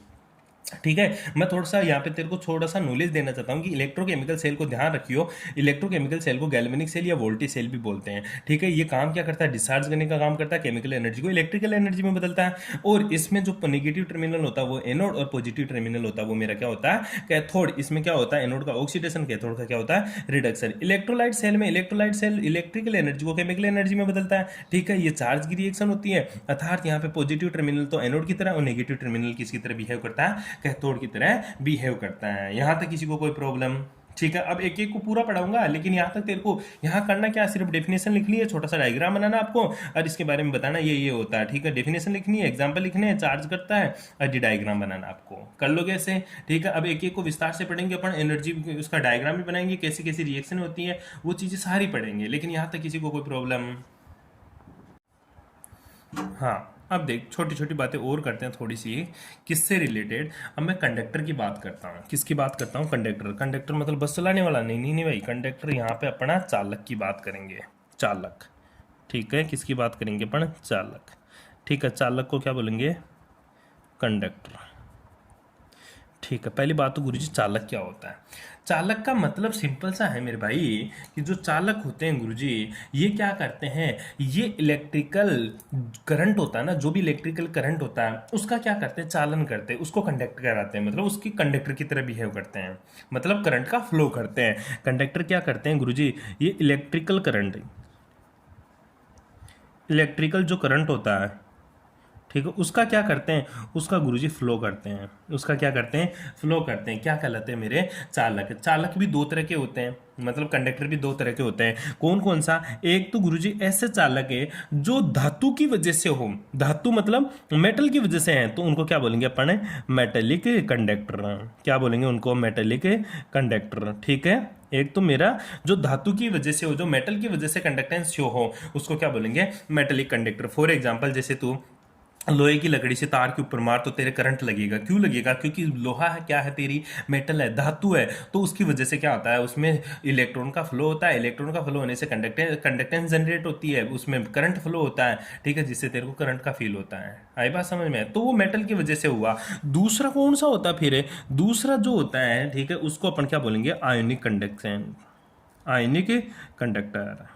ठीक है। मैं थोड़ा सा यहाँ पे तेरे को थोड़ा सा नॉलेज देना चाहता हूँ कि इलेक्ट्रोकेमिकल सेल को ध्यान रखियो। इलेक्ट्रोकेमिकल सेल को गैल्वेनिक सेल या वोल्टेज सेल भी बोलते हैं, ठीक है। ये काम क्या करता है? डिस्चार्ज करने का काम करता है, केमिकल एनर्जी को इलेक्ट्रिकल एनर्जी में बदलता है। और इसमें जो नेगेटिव टर्मिनल होता है वो एनोड और पॉजिटिव टर्मिनल होता है वो मेरा क्या होता है? कैथोड। इसमें क्या होता है? एनोड का ऑक्सीडेशन, कैथोड का क्या होता है? रिडक्शन। इलेक्ट्रोलाइट सेल में इलेक्ट्रोलाइट सेल इलेक्ट्रिकल एनर्जी को केमिकल एनर्जी में बदलता है, ठीक है। ये चार्ज की रिएक्शन होती है, अर्थात यहाँ पे पॉजिटिव टर्मिनल तो एनोड की तरह और नेगेटिव टर्मिनल किसकी तरह बिहेव करता है? कैथोड की तरह बिहेव करता है। यहां तक किसी को कोई प्रॉब्लम? ठीक है। अब एक एक को पूरा पढ़ाऊंगा, लेकिन यहां तक तेरे को यहां करना क्या? सिर्फ डेफिनेशन लिखनी है, छोटा सा डायग्राम बनाना आपको और इसके बारे में बताना ये होता है, ठीक है। डेफिनेशन लिखनी है, एग्जांपल लिखने हैं, चार्ज करता है, और ये डायग्राम बनाना आपको कर लोगे ऐसे, ठीक है। अब एक एक को विस्तार से पढ़ेंगे अपन, एनर्जी उसका डायग्राम भी बनाएंगे, कैसी कैसी रिएक्शन होती है वो चीजें सारी पढ़ेंगे। लेकिन यहां तक किसी को कोई प्रॉब्लम? हाँ, अब देख, छोटी छोटी बातें और करते हैं थोड़ी सी, किससे रिलेटेड। अब मैं कंडक्टर की बात करता हूँ। किसकी बात करता हूँ? कंडक्टर। कंडक्टर मतलब बस चलाने वाला? नहीं नहीं नहीं भाई, कंडक्टर यहाँ पे अपना चालक की बात करेंगे। चालक, ठीक है। किसकी बात करेंगे अपन? चालक, ठीक है। चालक को क्या बोलेंगे? कंडक्टर, ठीक है। पहली बात तो गुरुजी, चालक क्या होता है? चालक का मतलब सिंपल सा है मेरे भाई, कि जो चालक होते हैं गुरुजी, ये क्या करते हैं? ये इलेक्ट्रिकल करंट होता है ना, जो भी इलेक्ट्रिकल करंट होता है उसका क्या करते हैं? चालन करते हैं, उसको कंडक्ट कराते हैं, मतलब उसकी कंडक्टर की तरह बिहेव करते हैं, मतलब करंट का फ्लो करते हैं। कंडक्टर क्या करते हैं गुरुजी? ये इलेक्ट्रिकल करंट, इलेक्ट्रिकल जो करंट होता है, ठीक है, उसका क्या करते हैं? उसका गुरुजी फ्लो करते हैं। उसका क्या करते हैं? फ्लो करते हैं। क्या कहलाते हैं मेरे? चालक। चालक भी दो तरह के होते हैं, मतलब कंडक्टर भी दो तरह के होते हैं। कौन कौन सा? एक तो गुरुजी ऐसे चालक है जो धातु की वजह से हो, धातु मतलब मेटल की वजह से हैं, तो उनको क्या बोलेंगे अपन? Metallic conductor. क्या बोलेंगे उनको? मेटेलिक कंडक्टर, ठीक है। एक तो मेरा जो धातु की वजह से हो, जो मेटल की वजह से कंडक्टेंस शो हो, उसको क्या बोलेंगे? Metallic conductor. फॉर एग्जांपल, जैसे तू लोहे की लकड़ी से तार के ऊपर मार तो तेरे करंट लगेगा। क्यों लगेगा? क्योंकि लोहा है, क्या है, तेरी मेटल है, धातु है, तो उसकी वजह से क्या होता है? उसमें इलेक्ट्रॉन का फ्लो होता है। इलेक्ट्रॉन का फ्लो होने से कंडक्टेंस जनरेट होती है, उसमें करंट फ्लो होता है, ठीक है, जिससे तेरे को करंट का फील होता है। आई बात समझ में? तो वो मेटल की वजह से हुआ। दूसरा कौन सा होता है फिर? दूसरा जो होता है, ठीक है, उसको अपन क्या बोलेंगे? Ionic conduction. Ionic conductor.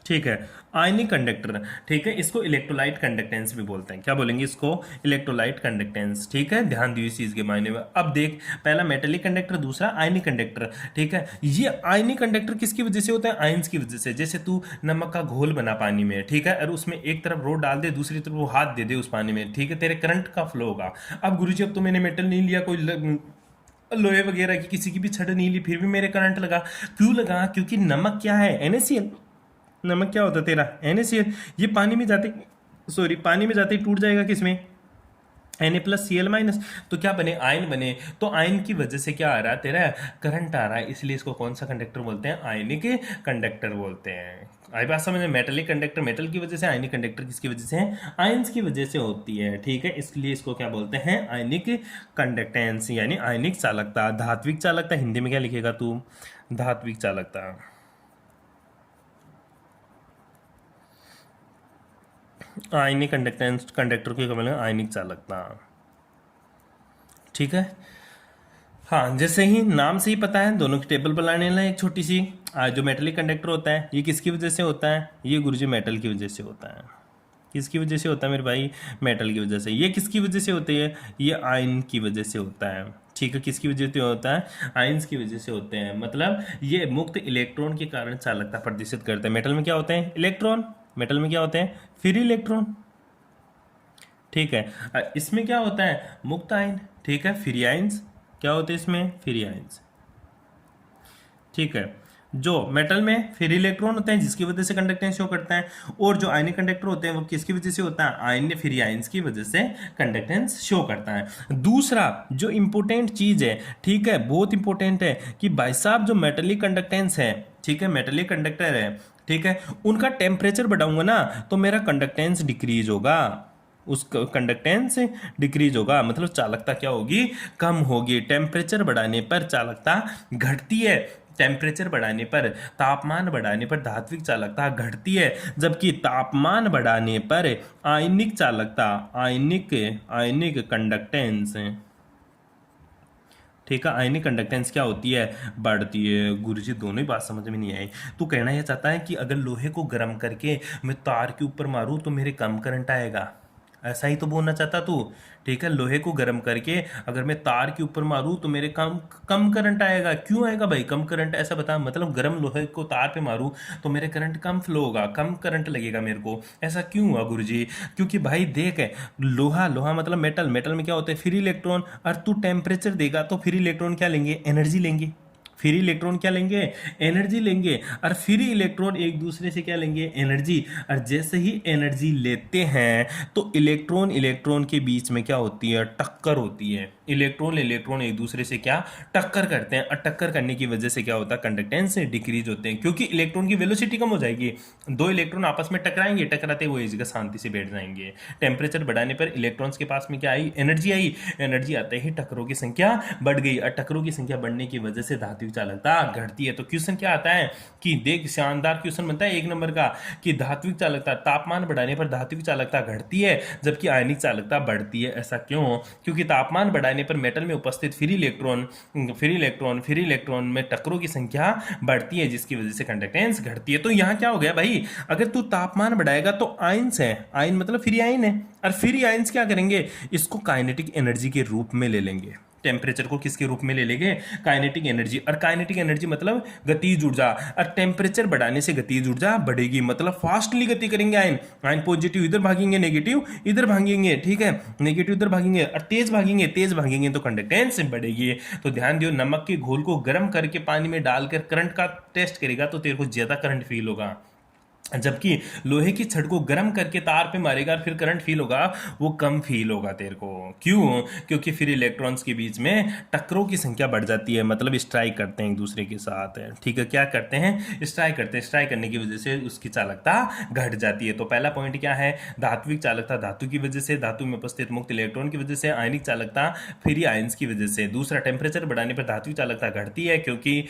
ठीक है, आयनिक कंडक्टर। ठीक है, इसको इलेक्ट्रोलाइट कंडक्टेंस भी बोलते हैं। क्या बोलेंगे इसको? Electrolyte conductance. ठीक है, ध्यान दियो इस चीज के मायने में। अब देख, पहला मेटेलिक कंडक्टर, दूसरा आयनिक कंडक्टर। ठीक है, ये आयनिक कंडक्टर किसकी वजह से होता है? आयंस की वजह से। जैसे तू नमक का घोल बना पानी में, ठीक है, और उसमें एक तरफ रोड डाल दे, दूसरी तरफ वो हाथ दे दे उस पानी में, ठीक है, तेरे करंट का फ्लो होगा। अब गुरुजी, अब तो मैंने मेटल नहीं लिया, कोई लोहे वगैरह की किसी की भी छड़ नहीं ली, फिर भी मेरे करंट लगा। क्यों लगा? क्योंकि नमक क्या है? NaCl। नमक क्या होता है तेरा? NaCl। ये पानी में जाते, सॉरी, पानी में जाते ही टूट जाएगा किसमें? Na+Cl-। तो क्या बने? आयन बने। तो आयन की वजह से क्या आ रहा है तेरा? करंट आ रहा है। इसलिए इसको कौन सा कंडक्टर बोलते हैं? आयनिक कंडक्टर बोलते हैं। आई बात समझ में? मेटलिक कंडक्टर मेटल की वजह से, आयनिक कंडक्टर किसकी वजह से है? आयंस की वजह से होती है। ठीक है, इसलिए इसको क्या बोलते हैं? आयनिक कंडक्टेंस, यानी आयनिक चालकता। धात्विक चालकता हिंदी में क्या लिखेगा तू? धात्विक चालकता। आयनिक कंडक्टेंस, कंडक्टर को क्या बोलेंगे? आयनिक चालकता। ठीक है, हाँ, जैसे ही नाम से ही पता है, दोनों की टेबल बनाने ला एक छोटी सी। जो मेटलिक कंडक्टर होता है, ये किसकी वजह से होता है? ये गुरुजी मेटल की वजह से होता है। किसकी वजह से होता है मेरे भाई? मेटल की वजह से। ये किसकी वजह से होती है? ये आयन की वजह से होता है। ठीक है, किसकी वजह से होता है? आयंस की वजह से होते हैं। मतलब ये मुक्त इलेक्ट्रॉन के कारण चालकता प्रदर्शित करते हैं। मेटल में क्या होते हैं? इलेक्ट्रॉन। मेटल में क्या होते हैं? Free electron. ठीक है, इसमें क्या होता है? मुक्त आयन। ठीक है, फ्री आयंस। क्या होते हैं इसमें? Free ions. ठीक है, जो मेटल में फ्री इलेक्ट्रॉन होते हैं जिसकी वजह से कंडक्टेंस शो करता है, और जो आयनिक कंडक्टर होते हैं वो किसकी वजह से होता है? आयन फ्री आयंस की वजह से कंडक्टेंस शो करता है। दूसरा जो इंपॉर्टेंट चीज है, ठीक है, बहुत इंपॉर्टेंट है, कि भाई साहब जो मेटलिक कंडक्टेंस है, ठीक है, मेटलिक कंडक्टर है, ठीक है, उनका टेम्परेचर बढ़ाऊंगा ना तो मेरा कंडक्टेंस डिक्रीज होगा। उस कंडक्टेंस डिक्रीज होगा, मतलब चालकता क्या होगी? कम होगी। टेम्परेचर बढ़ाने पर चालकता घटती है। टेम्परेचर बढ़ाने पर, तापमान बढ़ाने पर धात्विक चालकता घटती है, जबकि तापमान बढ़ाने पर आयनिक चालकता, आयनिक आयनिक कंडक्टेंस, ठीक है, आयनिक कंडक्टेंस क्या होती है? बढ़ती है। गुरुजी दोनों ही बात समझ में नहीं आई। तू कहना यह चाहता है कि अगर लोहे को गर्म करके मैं तार के ऊपर मारूं तो मेरे कम करंट आएगा, ऐसा ही तो बोलना चाहता तू? ठीक है, लोहे को गर्म करके अगर मैं तार के ऊपर मारूं तो मेरे कम कम करंट आएगा। क्यों आएगा भाई कम करंट? ऐसा बता। मतलब गर्म लोहे को तार पे मारूं तो मेरे करंट कम फ्लो होगा, कम करंट लगेगा मेरे को। ऐसा क्यों हुआ गुरुजी? क्योंकि भाई देख, लोहा, लोहा मतलब मेटल, मेटल में क्या होता है? Free electron. और तू टेम्परेचर देगा तो फ्री इलेक्ट्रॉन क्या लेंगे? एनर्जी लेंगे। फ्री इलेक्ट्रॉन क्या लेंगे? एनर्जी लेंगे। और फ्री इलेक्ट्रॉन एक दूसरे से क्या लेंगे? एनर्जी। और जैसे ही एनर्जी लेते हैं तो इलेक्ट्रॉन इलेक्ट्रॉन के बीच में क्या होती है? टक्कर होती है। इलेक्ट्रॉन इलेक्ट्रॉन एक दूसरे से क्या? टक्कर करते हैं। और टक्कर करने की वजह से क्या होता है? कंडक्टेंस डिक्रीज होते हैं, क्योंकि इलेक्ट्रॉन की वेलोसिटी कम हो जाएगी। दो इलेक्ट्रॉन आपस में टकराएंगे, टकराते वो एक जगह शांति से बैठ जाएंगे। टेम्परेचर बढ़ाने पर इलेक्ट्रॉन्स के पास में क्या आई? एनर्जी आई। एनर्जी आते ही टक्करों की संख्या बढ़ गई, और टक्करों की संख्या बढ़ने की वजह से धातु चालकता घटती है। तो क्वेश्चन क्या आता है कि देख, शानदार क्वेश्चन बनता है 1 नंबर का, कि धात्विक चालकता, तापमान बढ़ाने पर धात्विक चालकता घटती है जबकि आयनिक चालकता बढ़ती है। ऐसा क्यों? क्योंकि तापमान बढ़ाने पर मेटल में उपस्थित फ्री इलेक्ट्रॉन में टक्करों की संख्या बढ़ती है, जिसकी वजह से कंडक्टेंस घटती है। तो यहां क्या हो गया भाई? अगर तू तापमान बढ़ाएगा तो आयंस है, आयन मतलब फ्री आयन है, और फ्री आयंस क्या करेंगे? इसको काइनेटिक एनर्जी के रूप में ले लेंगे। टेम्परेचर को किसके रूप में ले लेंगे? Kinetic energy. और काइनेटिक एनर्जी मतलब गतिज ऊर्जा। और टेम्परेचर बढ़ाने से गतिज ऊर्जा बढ़ेगी, मतलब फास्टली गति करेंगे आयन। आयन पॉजिटिव इधर भागेंगे, नेगेटिव इधर भागेंगे, ठीक है, नेगेटिव इधर भागेंगे, और तेज भागेंगे, तेज भागेंगे तो कंडक्टेंस बढ़ेगी। तो ध्यान दियो, नमक के घोल को गर्म करके पानी में डालकर करंट का टेस्ट करेगा तो तेरे को ज्यादा करंट फील होगा, जबकि लोहे की छड़ को गर्म करके तार पे मारेगा और फिर करंट फील होगा, वो कम फील होगा तेरे को। क्यों? क्योंकि फिर इलेक्ट्रॉन्स के बीच में टक्करों की संख्या बढ़ जाती है, मतलब स्ट्राइक करते हैं एक दूसरे के साथ। ठीक है, क्या करते हैं? स्ट्राइक करते हैं। स्ट्राइक करने की वजह से उसकी चालकता घट जाती है। तो पहला पॉइंट क्या है? धात्विक चालकता धातु की वजह से, धातु में उपस्थित मुक्त इलेक्ट्रॉन की वजह से। आयनिक चालकता फ्री आयंस की वजह से। दूसरा, टेम्परेचर बढ़ाने पर धात्विक चालकता घटती है क्योंकि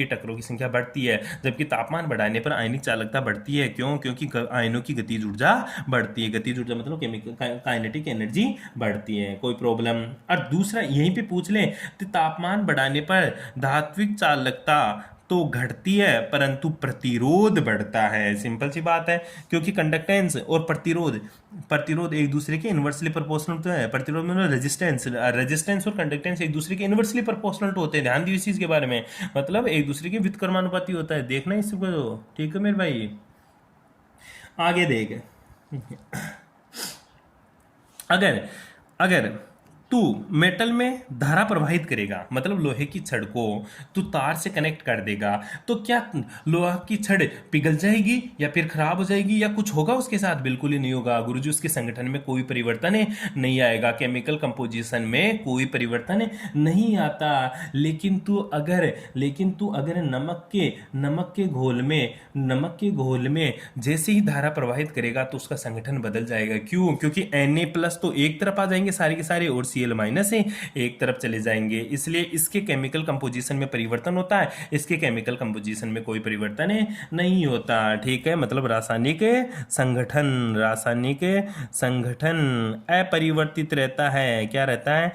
टक्करों की संख्या बढ़ती है, जबकि तापमान बढ़ाने पर आयनिक चालकता बढ़ती है है। क्यों? क्योंकि आयनों की गतिज ऊर्जा बढ़ती है। गतिज ऊर्जा मतलब केमिकल काइनेटिक एनर्जी बढ़ती है। कोई प्रॉब्लम? और दूसरा यहीं पे पूछ लें तो तापमान बढ़ाने पर धात्विक चालकता तो घटती है परंतु प्रतिरोध बढ़ता है। सिंपल सी बात है, क्योंकि कंडक्टेंस और प्रतिरोध एक दूसरे के इनवर्सली प्रोपोर्शनल तो है। प्रतिरोध मतलब रेजिस्टेंस और कंडक्टेंस एक दूसरे के इनवर्सली प्रोपोर्शनल होते हैं। ध्यान दियो इस चीज के बारे में, मतलब एक दूसरे के व्युत्क्रमानुपाती होता है। देखना इसको, ठीक है मेरे भाई। आगे देख, अगर अगर तू मेटल में धारा प्रवाहित करेगा, मतलब लोहे की छड़ को तू तार से कनेक्ट कर देगा, तो क्या लोहा की छड़ पिघल जाएगी या फिर खराब हो जाएगी या कुछ होगा उसके साथ? बिल्कुल ही नहीं होगा गुरुजी, उसके संगठन में कोई परिवर्तन नहीं आएगा, केमिकल कंपोजिशन में कोई परिवर्तन नहीं आता। लेकिन तू अगर नमक के घोल में जैसे ही धारा प्रवाहित करेगा तो उसका संगठन बदल जाएगा। क्यों? क्योंकि Na+ तो एक तरफ आ जाएंगे सारे के सारे और Cl- एक तरफ चले जाएंगे, इसलिए इसके केमिकल कंपोजिशन में परिवर्तन होता है, इसके केमिकल कंपोजिशन में कोई परिवर्तन नहीं होता। ठीक है, मतलब रासायनिक संगठन अपरिवर्तित रहता है। क्या रहता है?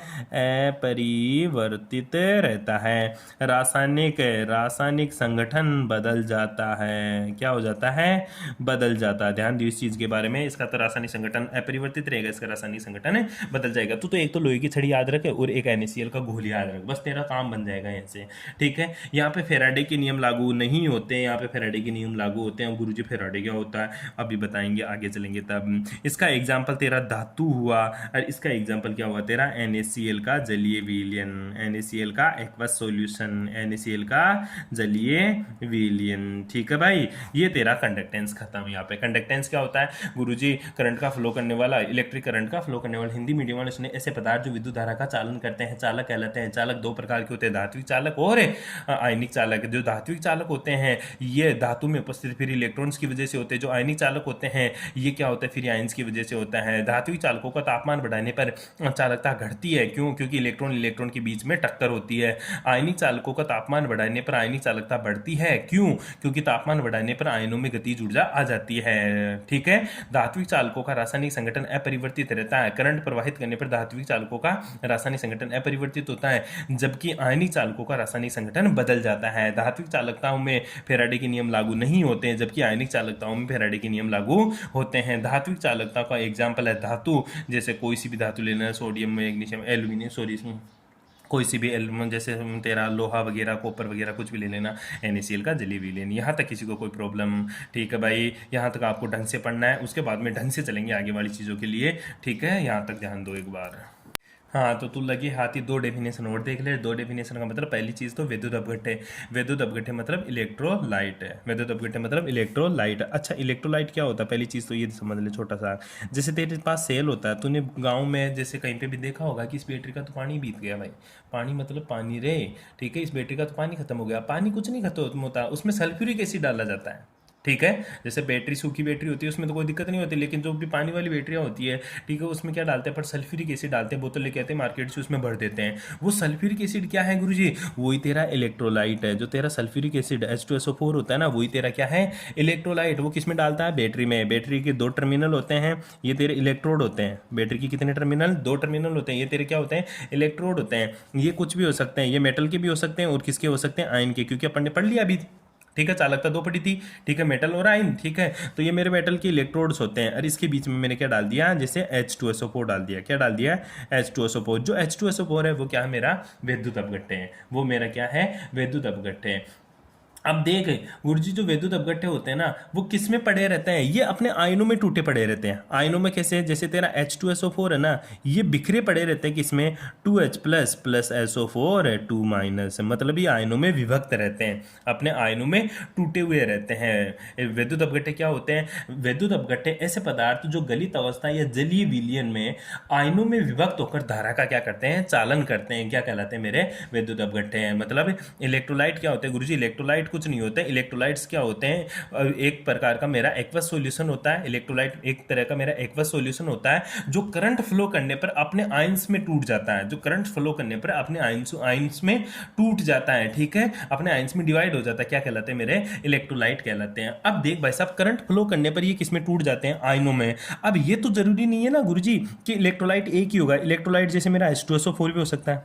अपरिवर्तित रहता है। रासायनिक संगठन बदल जाता है। क्या हो जाता है? बदल जाता है। ध्यान दियो इस चीज के बारे में। इसका तो रासायनिक संगठन अपरिवर्तित रहेगा, इसका रासायनिक संगठन बदल जाएगा। तो एक तो लोहे की छड़ी याद रखे और एक NaCl का घोल याद रख, बस तेरा काम बन जाएगा यहाँ से। ठीक है, यहाँ पे फेराडे के नियम लागू नहीं होते हैं, यहाँ पे फेराडे के नियम लागू होते हैं। गुरुजी फेराडे क्या होता है अभी बताएंगे, आगे चलेंगे तब। इसका एग्जाम्पल तेरा धातु हुआ और इसका एग्जाम्पल क्या हुआ तेरा? NaCl का जलीय विलयन, NaCl का एक्वस सॉल्यूशन, NaCl का जलीय विलयन। ठीक है भाई, ये तेरा कंडक्टेंस खत्म। यहाँ पे कंडक्टेंस क्या होता है गुरुजी? करंट का फ्लो करने वाला, इलेक्ट्रिक करंट का फ्लो करने वाला। हिंदी मीडियम वाले सुने, ऐसे पदार्थ जो विद्युत धारा का चालन करते हैं चालक कहलाते हैं। चालक दो प्रकार के होते हैं, धात्विक चालक और आयनिक चालक। जो धात्विक चालक होते हैं ये धातु में उपस्थित फिर इलेक्ट्रॉन्स की वजह से होते हैं। जो आयनिक चालक होते हैं ये क्या होता है? फिर आयंस की वजह से होता है। धात्विक चालकों का तापमान बढ़ाने पर चालकता घटती है। क्यों? क्योंकि इलेक्ट्रॉन के बीच में टक्कर होती है। आयनिक चालकों का तापमान बढ़ाने पर आयनिक चालकता बढ़ती है। क्यों? क्योंकि तापमान बढ़ाने पर आयनों में गतिज ऊर्जा आ जाती है। ठीक है, धात्विक चालकों का रासायनिक संगठन अपरिवर्तित रहता है। करंट प्रवाहित करने पर धात्विक चालकों का रासायनिक संगठन अपरिवर्तित होता है, जबकि आयनिक चालकों का रासायनिक संगठन बदल जाता है। धात्विक चालकताओं में फेराडे के नियम लागू नहीं होते हैं, जबकि आयनिक चालकताओं में फेराडे के नियम लागू होते हैं। धात्विक चालकता का एग्जाम्पल है धातु, जैसे कोई सी भी धातु लेना, सोडियम, मैग्नीशियम, एल्यूमिनियम, कोई सी भी एल्यूमिनियम, जैसे तेरा लोहा वगैरह, कॉपर वगैरह, कुछ भी ले लेना, NaCl का जलीय विलयन। यहाँ तक किसी को कोई प्रॉब्लम? ठीक है भाई, यहाँ तक आपको ढंग से पढ़ना है, उसके बाद में ढंग से चलेंगे आगे वाली चीज़ों के लिए। ठीक है, यहाँ तक ध्यान दो एक बार। हाँ, तो तू लगी हाथी, दो डेफिनेशन और देख ले। दो डेफिनेशन का मतलब पहली चीज़ तो विद्युत अपघट्य। विद्युत अपघट्य मतलब इलेक्ट्रोलाइट है। विद्युत अपघट्य मतलब इलेक्ट्रोलाइट। अच्छा, इलेक्ट्रोलाइट क्या होता है? पहली चीज़ तो ये समझ ले छोटा सा, जैसे तेरे पास सेल होता है, तूने गाँव में जैसे कहीं पे भी देखा होगा कि इस बैटरी का तो पानी बीत गया भाई। पानी मतलब पानी रे, ठीक है, इस बैटरी का तो पानी खत्म हो गया। पानी कुछ नहीं खत्म होता, उसमें सल्फ्यूरिक एसिड डाला जाता है। ठीक है, जैसे बैटरी, सूखी बैटरी होती है उसमें तो कोई दिक्कत नहीं होती, लेकिन जो भी पानी वाली बैटरियाँ होती है, ठीक है, उसमें क्या डालते हैं? पर सल्फ्यूरिक एसिड डालते हैं, बोतल लेके आते हैं मार्केट से, उसमें भर देते हैं। वो सल्फ्यूरिक एसिड क्या है गुरुजी? वही तेरा इलेक्ट्रोलाइट है। जो तेरा सल्फ्यूरिक एसिड H2SO4 होता है ना, वही तेरा क्या है? इलेक्ट्रोलाइट। वो किस में डालता है? बैटरी में। बैटरी के 2 टर्मिनल होते हैं, ये तेरे इलेक्ट्रोड होते हैं। बैटरी की कितने टर्मिनल? 2 टर्मिनल होते हैं, ये तेरे क्या होते हैं? इलेक्ट्रोड होते हैं। ये कुछ भी हो सकते हैं, ये मेटल के भी हो सकते हैं और किसके हो सकते हैं? आयन के, क्योंकि अपन ने पढ़ लिया अभी। ठीक है, चालकता 2 पड़ी थी। ठीक है, मेटल और आयन। ठीक है, तो ये मेरे मेटल के इलेक्ट्रोड्स होते हैं और इसके बीच में मैंने क्या डाल दिया? जैसे H2SO4 डाल दिया। क्या डाल दिया? H2SO4। जो H2SO4 है वो क्या है? मेरा विद्युत अपघट्य है। वो मेरा क्या है? विद्युत अपघट्य है। अब देख गुरुजी, जो विद्युत अपघट्य होते हैं ना, वो किस में पड़े रहते हैं? ये अपने आयनों में टूटे पड़े रहते हैं। आयनों में कैसे? जैसे तेरा H2SO4 है ना, ये बिखरे पड़े रहते हैं किसमें? 2H+ प्लस SO4 है 2-, मतलब ये आयनों में विभक्त रहते हैं, अपने आयनों में टूटे हुए रहते हैं। विद्युत अपघट्य क्या होते हैं? विद्युत अपघट्य ऐसे पदार्थ जो गलित अवस्था या जलीय विलयन में आयनों में विभक्त होकर धारा का क्या करते हैं? चालन करते हैं। क्या कहलाते हैं? मेरे विद्युत अपघट्य हैं। मतलब इलेक्ट्रोलाइट क्या होते हैं गुरुजी? इलेक्ट्रोलाइट कुछ नहीं होते हैं। इलेक्ट्रोलाइट्स क्या होते हैं, एक प्रकार का मेरा एक्वस सॉल्यूशन होता है। इलेक्ट्रोलाइट एक तरह का मेरा एक्वस सॉल्यूशन होता है जो करंट फ्लो करने पर अपने आयंस में टूट जाता है, जो करंट फ्लो करने पर अपने आयंस में टूट जाता है, ठीक है, अपने आयंस में डिवाइड हो जाता है। क्या कहलाते हैं मेरे, इलेक्ट्रोलाइट कहलाते हैं। अब देख भाई साहब, करंट फ्लो करने पर ये किसमें टूट जाते हैं, आयनों में। अब ये तो जरूरी नहीं है ना गुरुजी कि इलेक्ट्रोलाइट एक ही होगा। इलेक्ट्रोलाइट जैसे मेरा H2SO4 भी हो सकता है,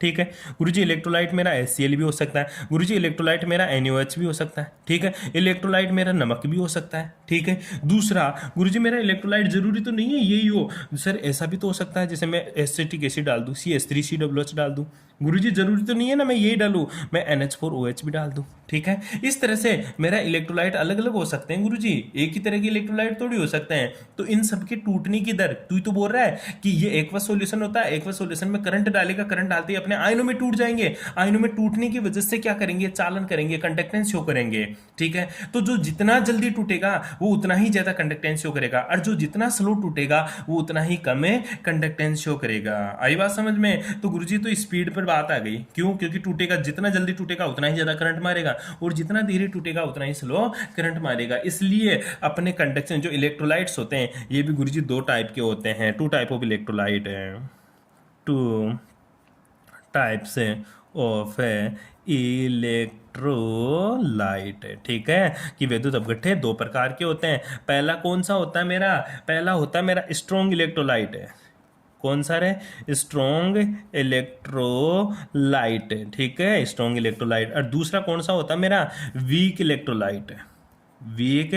ठीक है गुरुजी। इलेक्ट्रोलाइट मेरा HCl भी हो सकता है गुरुजी। इलेक्ट्रोलाइट मेरा NaOH भी हो सकता है, ठीक है। इलेक्ट्रोलाइट मेरा नमक भी हो सकता है, ठीक है। दूसरा गुरुजी, मेरा इलेक्ट्रोलाइट जरूरी तो नहीं है यही हो सर, ऐसा भी तो हो सकता है जैसे मैं एसिटिक एसिड डाल दूं, CH3COOH डाल दूं। गुरुजी जरूरी तो नहीं है ना मैं यही डालूं, मैं NH4OH भी डाल दूं, ठीक है। इस तरह से मेरा इलेक्ट्रोलाइट अलग अलग हो सकते हैं गुरुजी, एक ही तरह के इलेक्ट्रोलाइट थोड़ी हो सकते हैं। तो इन सबके टूटने की दर, तू तो बोल रहा है कि ये एक्वस सॉल्यूशन होता है, एक्वस सॉल्यूशन में करंट डालेगा, करंट डालते ही अपने आयनों में टूट जाएंगे। आयनों में टूटने की वजह से क्या करेंगे, चालन करेंगे, कंडक्टेंस शो करेंगे, ठीक है। तो जो जितना जल्दी टूटेगा वो उतना ही ज्यादा कंडक्टेंस शो करेगा, और जो जितना स्लो टूटेगा वो उतना ही कम कंडक्टेंस शो करेगा। आई बात समझ में? तो गुरुजी तो स्पीड पर बात आ गई, क्यों? क्योंकि टूटेगा, जितना जल्दी टूटेगा उतना ही ज्यादा करंट मारेगा, और जितना धीरे टूटेगा उतना ही स्लो करंट मारेगा। इसलिए अपने कंडक्शन जो इलेक्ट्रोलाइट्स होते हैं ये भी गुरुजी दो टाइप के होते हैं, टू टाइप ऑफ इलेक्ट्रोलाइट है, टू टाइप्स ऑफ इलेक्ट्रोलाइट, ठीक है। कि विद्युत अपघट्य दो प्रकार के होते हैं। पहला कौन सा होता है मेरा, पहला होता है मेरा स्ट्रॉन्ग इलेक्ट्रोलाइट है। कौन सा है, स्ट्रॉन्ग इलेक्ट्रोलाइट, ठीक है, स्ट्रॉन्ग इलेक्ट्रोलाइट। और दूसरा कौन सा होता है मेरा, वीक इलेक्ट्रोलाइट, वीक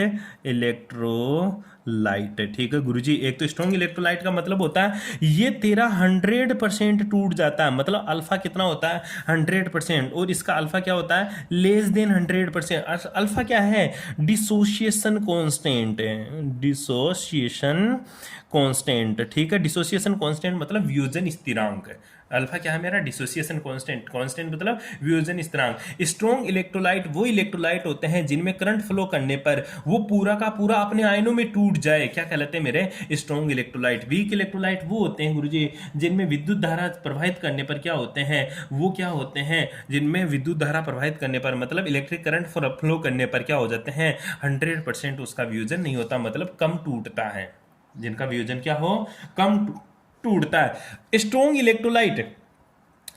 इलेक्ट्रोलाइट, ठीक है गुरुजी। एक तो स्ट्रॉन्ग इलेक्ट्रोलाइट का मतलब होता है ये तेरा 100% टूट जाता है, मतलब अल्फा कितना होता है 100%, और इसका अल्फा क्या होता है लेस देन 100%। अल्फा क्या है, डिसोसिएशन कांस्टेंट, डिसोसिएशन कांस्टेंट, ठीक है। डिसोसिएशन कांस्टेंट मतलब वियोजन स्थिरांक। अल्फा क्या है मेरा, डिसोसिएशन कांस्टेंट, कांस्टेंट मतलब वियोजन स्थिरांक। स्ट्रॉन्ग इलेक्ट्रोलाइट वो इलेक्ट्रोलाइट होते हैं जिनमें करंट फ्लो करने पर वो पूरा का पूरा अपने आयनों में टूट जाए, क्या कहलाते हैं मेरे, स्ट्रॉन्ग इलेक्ट्रोलाइट। वीक इलेक्ट्रोलाइट वो होते हैं गुरुजी जिनमें विद्युत धारा प्रवाहित करने पर क्या होते हैं, वो क्या होते हैं, जिनमें विद्युत धारा प्रवाहित करने पर मतलब इलेक्ट्रिक करंट फ्लो करने पर क्या हो जाते हैं 100% उसका वियोजन नहीं होता, मतलब कम टूटता है, जिनका वियोजन क्या हो, कम टूटता है। स्ट्रॉन्ग इलेक्ट्रोलाइट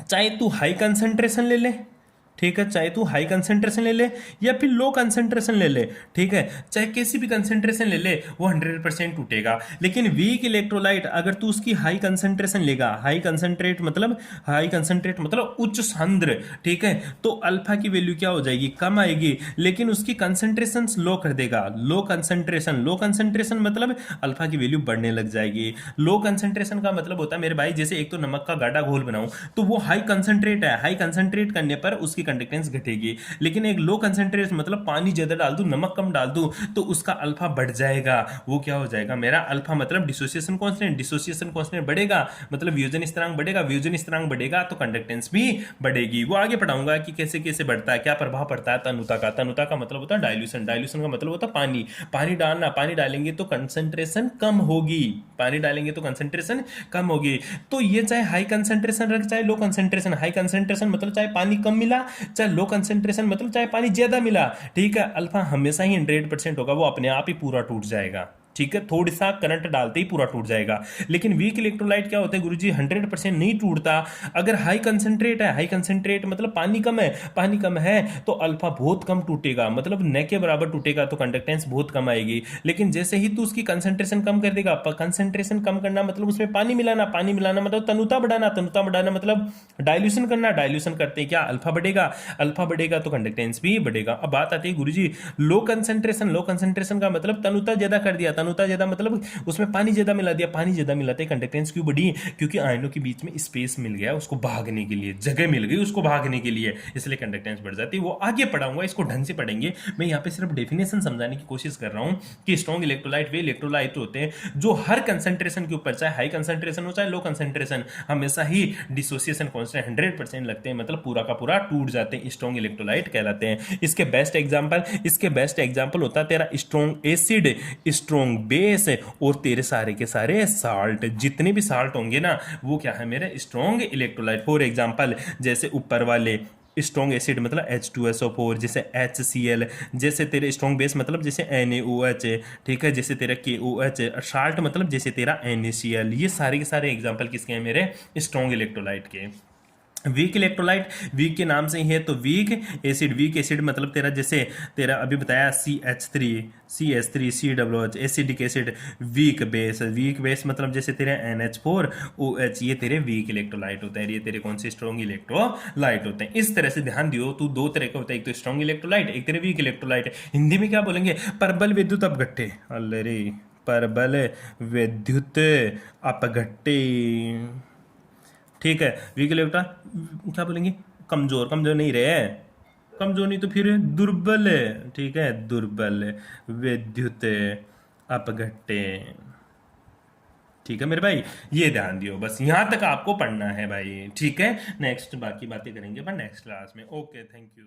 चाहे तू हाई कंसंट्रेशन ले ले, ठीक है, चाहे तू हाई कंसंट्रेशन ले ले या फिर लो कंसंट्रेशन ले ले, ठीक है, चाहे कैसी भी कंसंट्रेशन ले ले वो 100% टूटेगा। लेकिन वीक इलेक्ट्रोलाइट अगर तू उसकी हाई कंसंट्रेशन लेगा, हाई कंसंट्रेट मतलब उच्च सांद्र, ठीक है, तो अल्फा की वैल्यू क्या हो जाएगी, कम आएगी, लेकिन उसकी कंसंट्रेशन लो कर देगा। लो कंसंट्रेशन मतलब अल्फा की वैल्यू बढ़ने लग जाएगी। लो कंसंट्रेशन का मतलब होता है मेरे भाई, जैसे एक तो नमक का गाढ़ा घोल बनाऊं तो वो हाई कंसंट्रेट है, हाई कंसंट्रेट करने पर उसकी कंडक्टेंस घटेगी। लेकिन एक लो कंसंट्रेट मतलब पानी ज्यादा डाल दूं, नमक कम डाल दूं तो उसका अल्फा बढ़ जाएगा। वो क्या हो जाएगा मेरा, अल्फा मतलब डिसोसिएशन कांस्टेंट, डिसोसिएशन कांस्टेंट बढ़ेगा मतलब वियोजन स्थिरांक बढ़ेगा, वियोजन स्थिरांक बढ़ेगा तो कंडक्टेंस भी बढ़ेगी। वो आगे पढ़ाऊंगा कि कैसे कैसे बढ़ता है, क्या प्रभाव पड़ता है तनुता का। तनुता का मतलब होता है डाइल्यूशन, डाइल्यूशन का मतलब होता है पानी, पानी डालना, पानी डालेंगे तो कंसंट्रेशन कम होगी, पानी डालेंगे तो कंसंट्रेशन कम होगी। तो ये चाहे हाई कंसंट्रेशन रख चाहे लो कंसंट्रेशन, हाई कंसंट्रेशन मतलब चाहे पानी कम मिला, चाहे लो कंसंट्रेशन मतलब चाहे पानी ज्यादा मिला, ठीक है, अल्फा हमेशा ही 100% होगा, वो अपने आप ही पूरा टूट जाएगा, ठीक है, थोड़ा सा करंट डालते ही पूरा टूट जाएगा। लेकिन वीक इलेक्ट्रोलाइट क्या होता है गुरुजी, 100% नहीं टूटता। अगर हाई कंसंट्रेट है, हाई कंसंट्रेट मतलब पानी कम है तो अल्फा बहुत कम टूटेगा, मतलब न के बराबर टूटेगा, तो कंडक्टेंस बहुत कम आएगी। लेकिन जैसे ही तू उसकी कंसंट्रेशन कम कर देगा, कंसंट्रेशन कम करना मतलब उसमें पानी मिलाना, पानी मिलाना मतलब तनुता बढ़ाना, तनुता बढ़ाना मतलब डाइल्यूशन करना, डाइल्यूशन करते ही क्या अल्फा बढ़ेगा, अल्फा बढ़ेगा तो कंडक्टेंस भी बढ़ेगा। अब बात आती है गुरुजी लो कंसंट्रेशन, लो कंसंट्रेशन का मतलब तनुता ज्यादा कर दिया, तनुता ज्यादा मतलब उसमें पानी ज्यादा मिला दिया, पानी ज्यादा मिलाते कंडक्टेंस क्यों बढ़ी, क्योंकि आयनों के बीच में स्पेस मिल गया उसको भागने के लिए, जगह मिल गई उसको भागने के लिए, इसलिए कंडक्टेंस बढ़ जाती है। वो आगे पढ़ाऊंगा, इसको ढंग से पढ़ेंगे। मैं यहाँ पे सिर्फ डेफिनेशन समझाने की कोशिश कर रहा हूँ कि स्ट्रॉन्ग इलेक्ट्रोलाइट वे इलेक्ट्रोलाइट होते हैं जो हर कंसंट्रेशन के ऊपर, चाहे हाई कंसंट्रेशन हो चाहे लो कंसंट्रेशन, हमेशा ही डिसोसिएशन कांस्टेंट 100% लगते हैं, मतलब पूरा का पूरा टूट जाते हैं, स्ट्रॉन्ग इलेक्ट्रोलाइट कहलाते हैं। इसके बेस्ट एग्जांपल होता है तेरा स्ट्रॉन्ग एसिड, स्ट्रॉन्ग बेस और तेरे सारे के सारे साल्ट, जितने भी साल्ट होंगे ना वो क्या है मेरे स्ट्रॉन्ग इलेक्ट्रोलाइट। फॉर एग्जांपल जैसे ऊपर वाले स्ट्रॉन्ग एसिड मतलब H2SO4, जैसे HCl, जैसे तेरे स्ट्रॉन्ग बेस मतलब जैसे NaOH, ठीक है, जैसे तेरा KOH, साल्ट मतलब जैसे तेरा NaCl। ये सारे के सारे एग्जांपल किसके हैं मेरे, स्ट्रॉन्ग इलेक्ट्रोलाइट के। वीक इलेक्ट्रोलाइट, वीक के नाम से ही है तो वीक एसिड, वीक एसिड मतलब तेरा जैसे तेरा अभी बताया CH3 acidic acid. Weak base मतलब जैसे तेरे NH4OH, ये तेरे वीक इलेक्ट्रोलाइट होता है, ये तेरे कौन से स्ट्रॉन्ग इलेक्ट्रोलाइट होते हैं। इस तरह से ध्यान दियो, तू दो तरह का होता है, एक तो स्ट्रॉन्ग इलेक्ट्रोलाइट, एक तेरे वीक इलेक्ट्रोलाइट। हिंदी में क्या बोलेंगे, परबल विद्युत अपघट्टे, अल्ले परबल विद्युत अपघट्टे, ठीक है। वीक इलेक्ट्रॉन क्या बोलेंगे, कमजोर, कमजोर नहीं रहे, कमजोर नहीं तो फिर दुर्बल है, ठीक है, दुर्बल विद्युत अपघट्टे, ठीक है मेरे भाई। ये ध्यान दियो, बस यहां तक आपको पढ़ना है भाई, ठीक है। नेक्स्ट बाकी बातें करेंगे पर नेक्स्ट क्लास में। Okay, thank you.